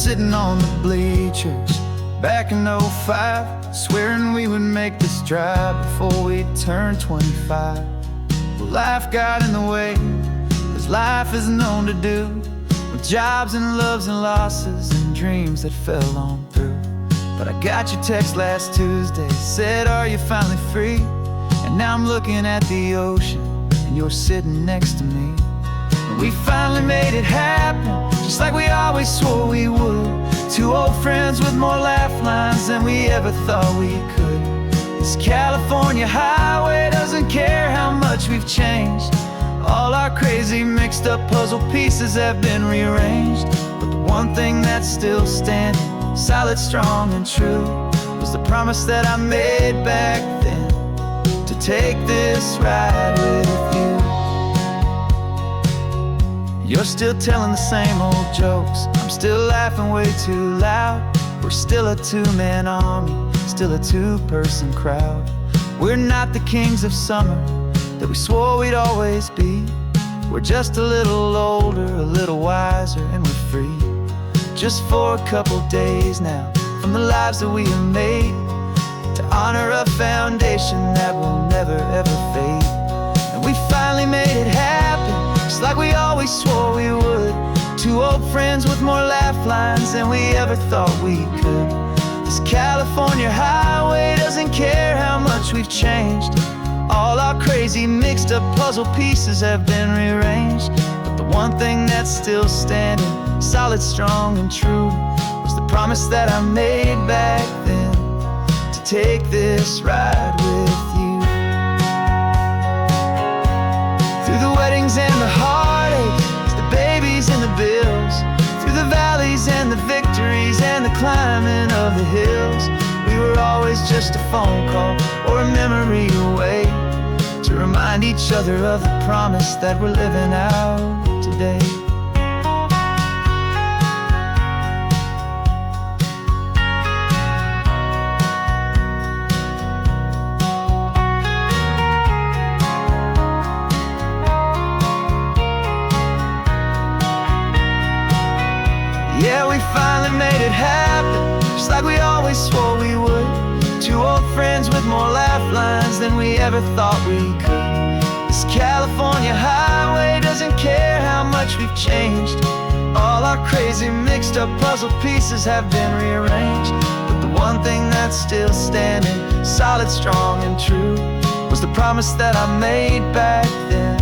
sitting on the bleachers back in '05, swearing we would make this drive before we turned 25. Well, life got in the way, as life is known to do, with jobs and loves and losses and dreams that fell on through. But I got your text last Tuesday, said, are you finally free? And now I'm looking at the ocean, and you're sitting next to me. And we finally made it happen, just like we always swore we would. Two old friends with more laugh lines than we ever thought we could. This California highway doesn't care how much we've changed. All our crazy mixed up puzzle pieces have been rearranged. But the one thing that's still standing, solid, strong, and true, was the promise that I made back then, to take this ride with you. You're still telling the same old jokes, I'm still laughing way too loud. We're still a two-man army, still a two-person crowd. We're not the kings of summer that we swore we'd always be. We're just a little older, a little wiser, and we're free. Just for a couple days now, from the lives that we have made, to honor a foundation that will never ever fade. And we finally made it happen, just like we always swore we would. Two old friends with more laugh lines than we ever thought we could. This California highway doesn't care how much we've changed. All our crazy mixed up puzzle pieces have been rearranged. But the one thing that's still standing, solid, strong, and true, was the promise that I made back then, to take this ride with you. Through the weddings and the heartaches, the babies and the bills, through the valleys and the victories and the climbing of the hills, we were always just a phone call or a memory away, to remind each other of the promise that we're living out today. Yeah, we finally made it happen, just like we always swore we would. Two old friends with more laugh lines than we ever thought we could. This California highway doesn't care how much we've changed. All our crazy mixed up puzzle pieces have been rearranged. But the one thing that's still standing, solid, strong, and true, was the promise that I made back then,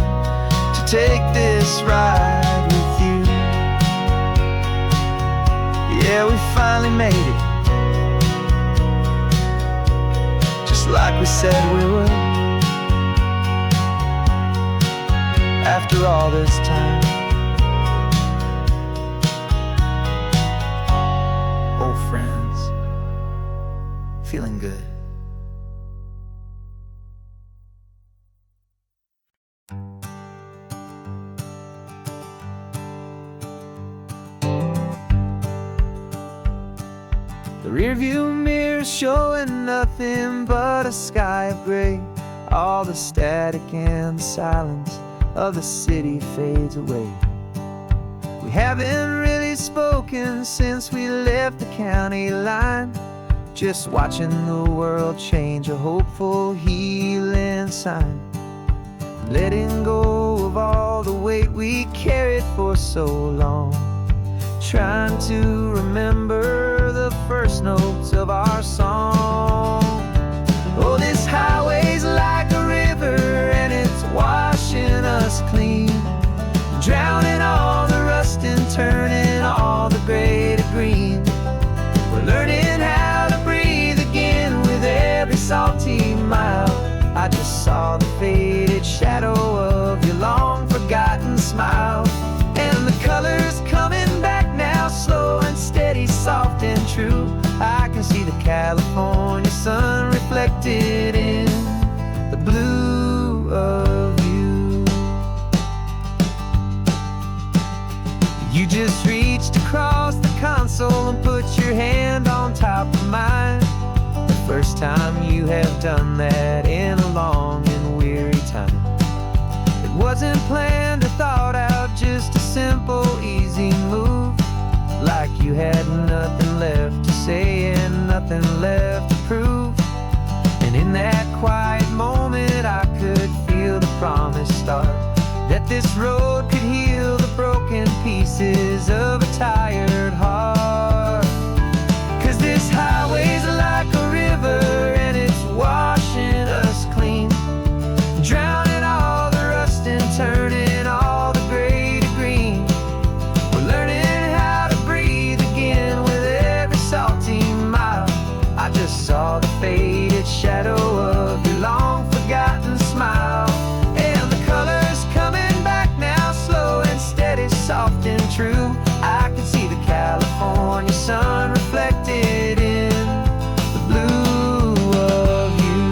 to take this ride with you. Yeah, we finally made it, just like we said we would. After all this time, old friends, feeling good. The rearview mirror showing nothing but a sky of gray. All the static and the silence of the city fades away. We haven't really spoken since we left the county line, just watching the world change, a hopeful healing sign. Letting go of all the weight we carried for so long, trying to remember the first notes of our song. Oh, this highway's like a river and it's washing us clean, drowning all the rust and turning all the gray to green. We're learning how to breathe again with every salty mile. I just saw the faded shadow of your long forgotten smile, and the colors coming back now, slow and steady, soft and true. I can see the California sun reflected in the blue of you. You just reached across the console and put your hand on top of mine. The first time you have done that in a long and weary time. It wasn't planned or thought out, just a simple, easy move, like you had nothing left to say and nothing left to prove. And in that quiet moment I could feel the promise start, that this road could heal the broken pieces of a tired heart. 'Cause this highway's like a river and it's washing us clean, drowning all the rust and turning all the gray to green. We're learning how to breathe again with every salty mile. I just saw the faded shadow of your long forgotten smile, and the colors coming back now, slow and steady, soft and true. I can see the California sun reflected in the blue of you.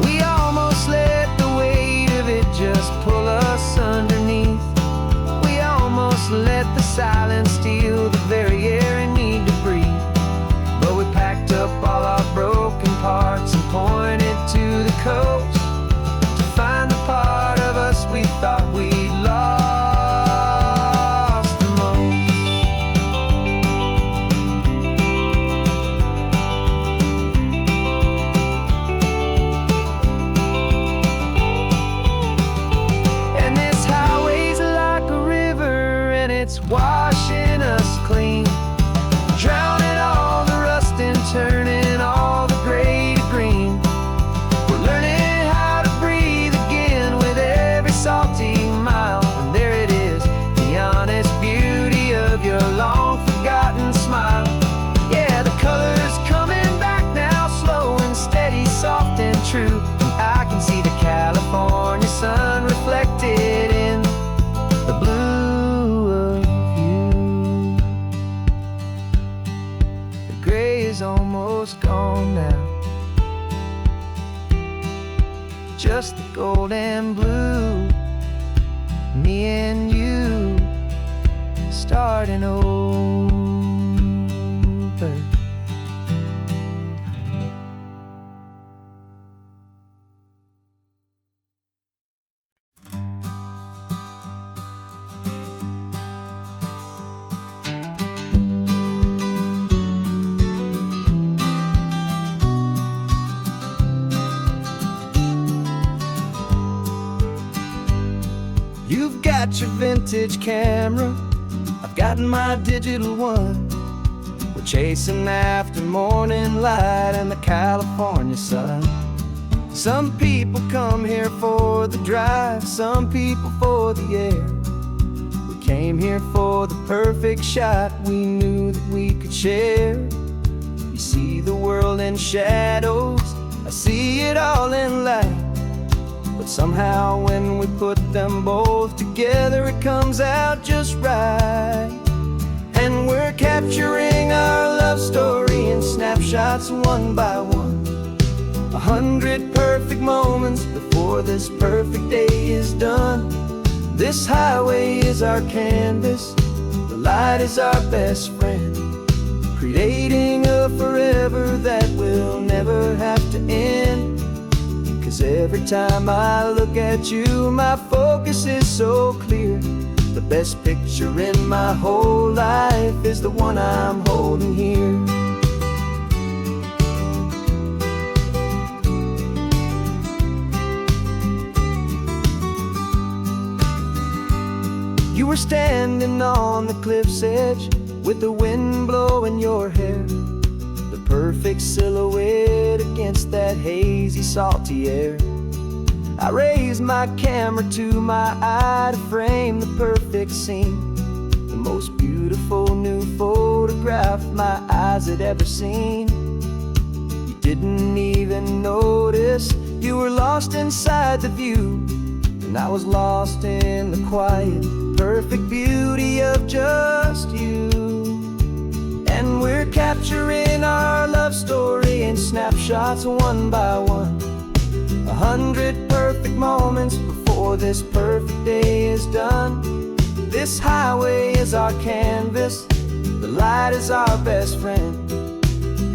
We almost let the weight of it just pull us underneath. We almost let the silence steal the very air I need to breathe. But we packed up all our broken parts and pointed to the coast to find the part of us we thought we'd lost the most. And this highway's like a river and it's washing us clean, drowning all the rust and turning all the gray to green. We're learning how to breathe again with every salty mile. And there it is, the honest beauty of your long forgotten smile. Yeah, the colors coming back now, slow and steady, soft and true. And I can see the California sun reflected in the blue of you. The gray is almost gone now, just the gold and blue. Me and you starting over. You've got your vintage camera, I've got my digital one. We're chasing after morning light and the California sun. Some people come here for the drive, some people for the air. We came here for the perfect shot we knew that we could share. You see the world in shadows, I see it all in light. But somehow when we put them both together, it comes out just right. And we're capturing our love story in snapshots one by one. 100 perfect moments before this perfect day is done. This highway is our canvas, the light is our best friend, creating a forever that will never have to end. 'Cause every time I look at you, my focus is so clear. The best picture in my whole life is the one I'm holding here. You were standing on the cliff's edge with the wind blowing your hair, the perfect silhouette against that hazy, salty air. I raised my camera to my eye to frame the perfect scene, the most beautiful new photograph my eyes had ever seen. You didn't even notice you were lost inside the view, and I was lost in the quiet, perfect beauty of just you. And we're capturing our love story in snapshots one by one. 100 perfect moments before this perfect day is done. This highway is our canvas, the light is our best friend,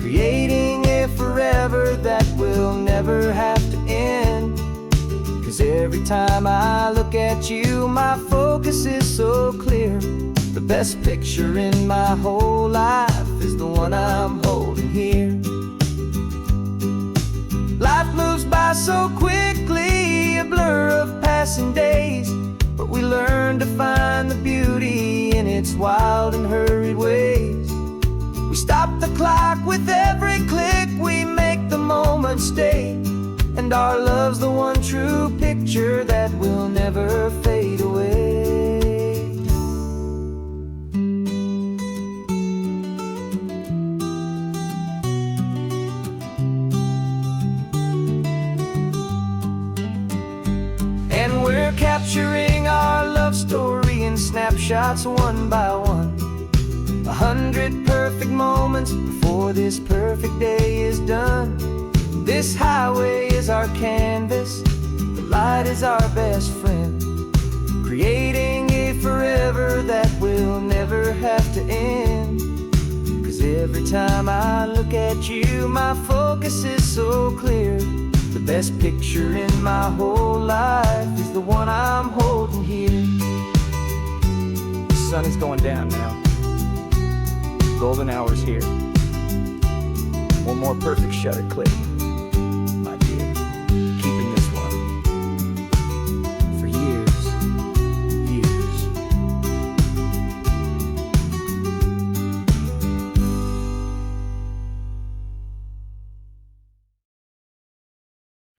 creating a forever that will never have to end. 'Cause every every time I look at you, my focus is so clear. The best picture in my whole life is the one I'm holding here. Life moves by so quickly, a blur of passing days, but we learn to find the beauty in its wild and hurried ways. We stop the clock with every click, we make the moment stay, and our love's the one true picture that will never fade away. And we're capturing our love story in snapshots one by one. 100 perfect moments before this perfect day is done. This highway is our canvas, the light is our best friend, creating a forever that will never have to end. 'Cause every time I look at you, my focus is so clear. The best picture in my whole life is the one I'm holding here. The sun is going down now. Golden hour's here. One more perfect shutter click.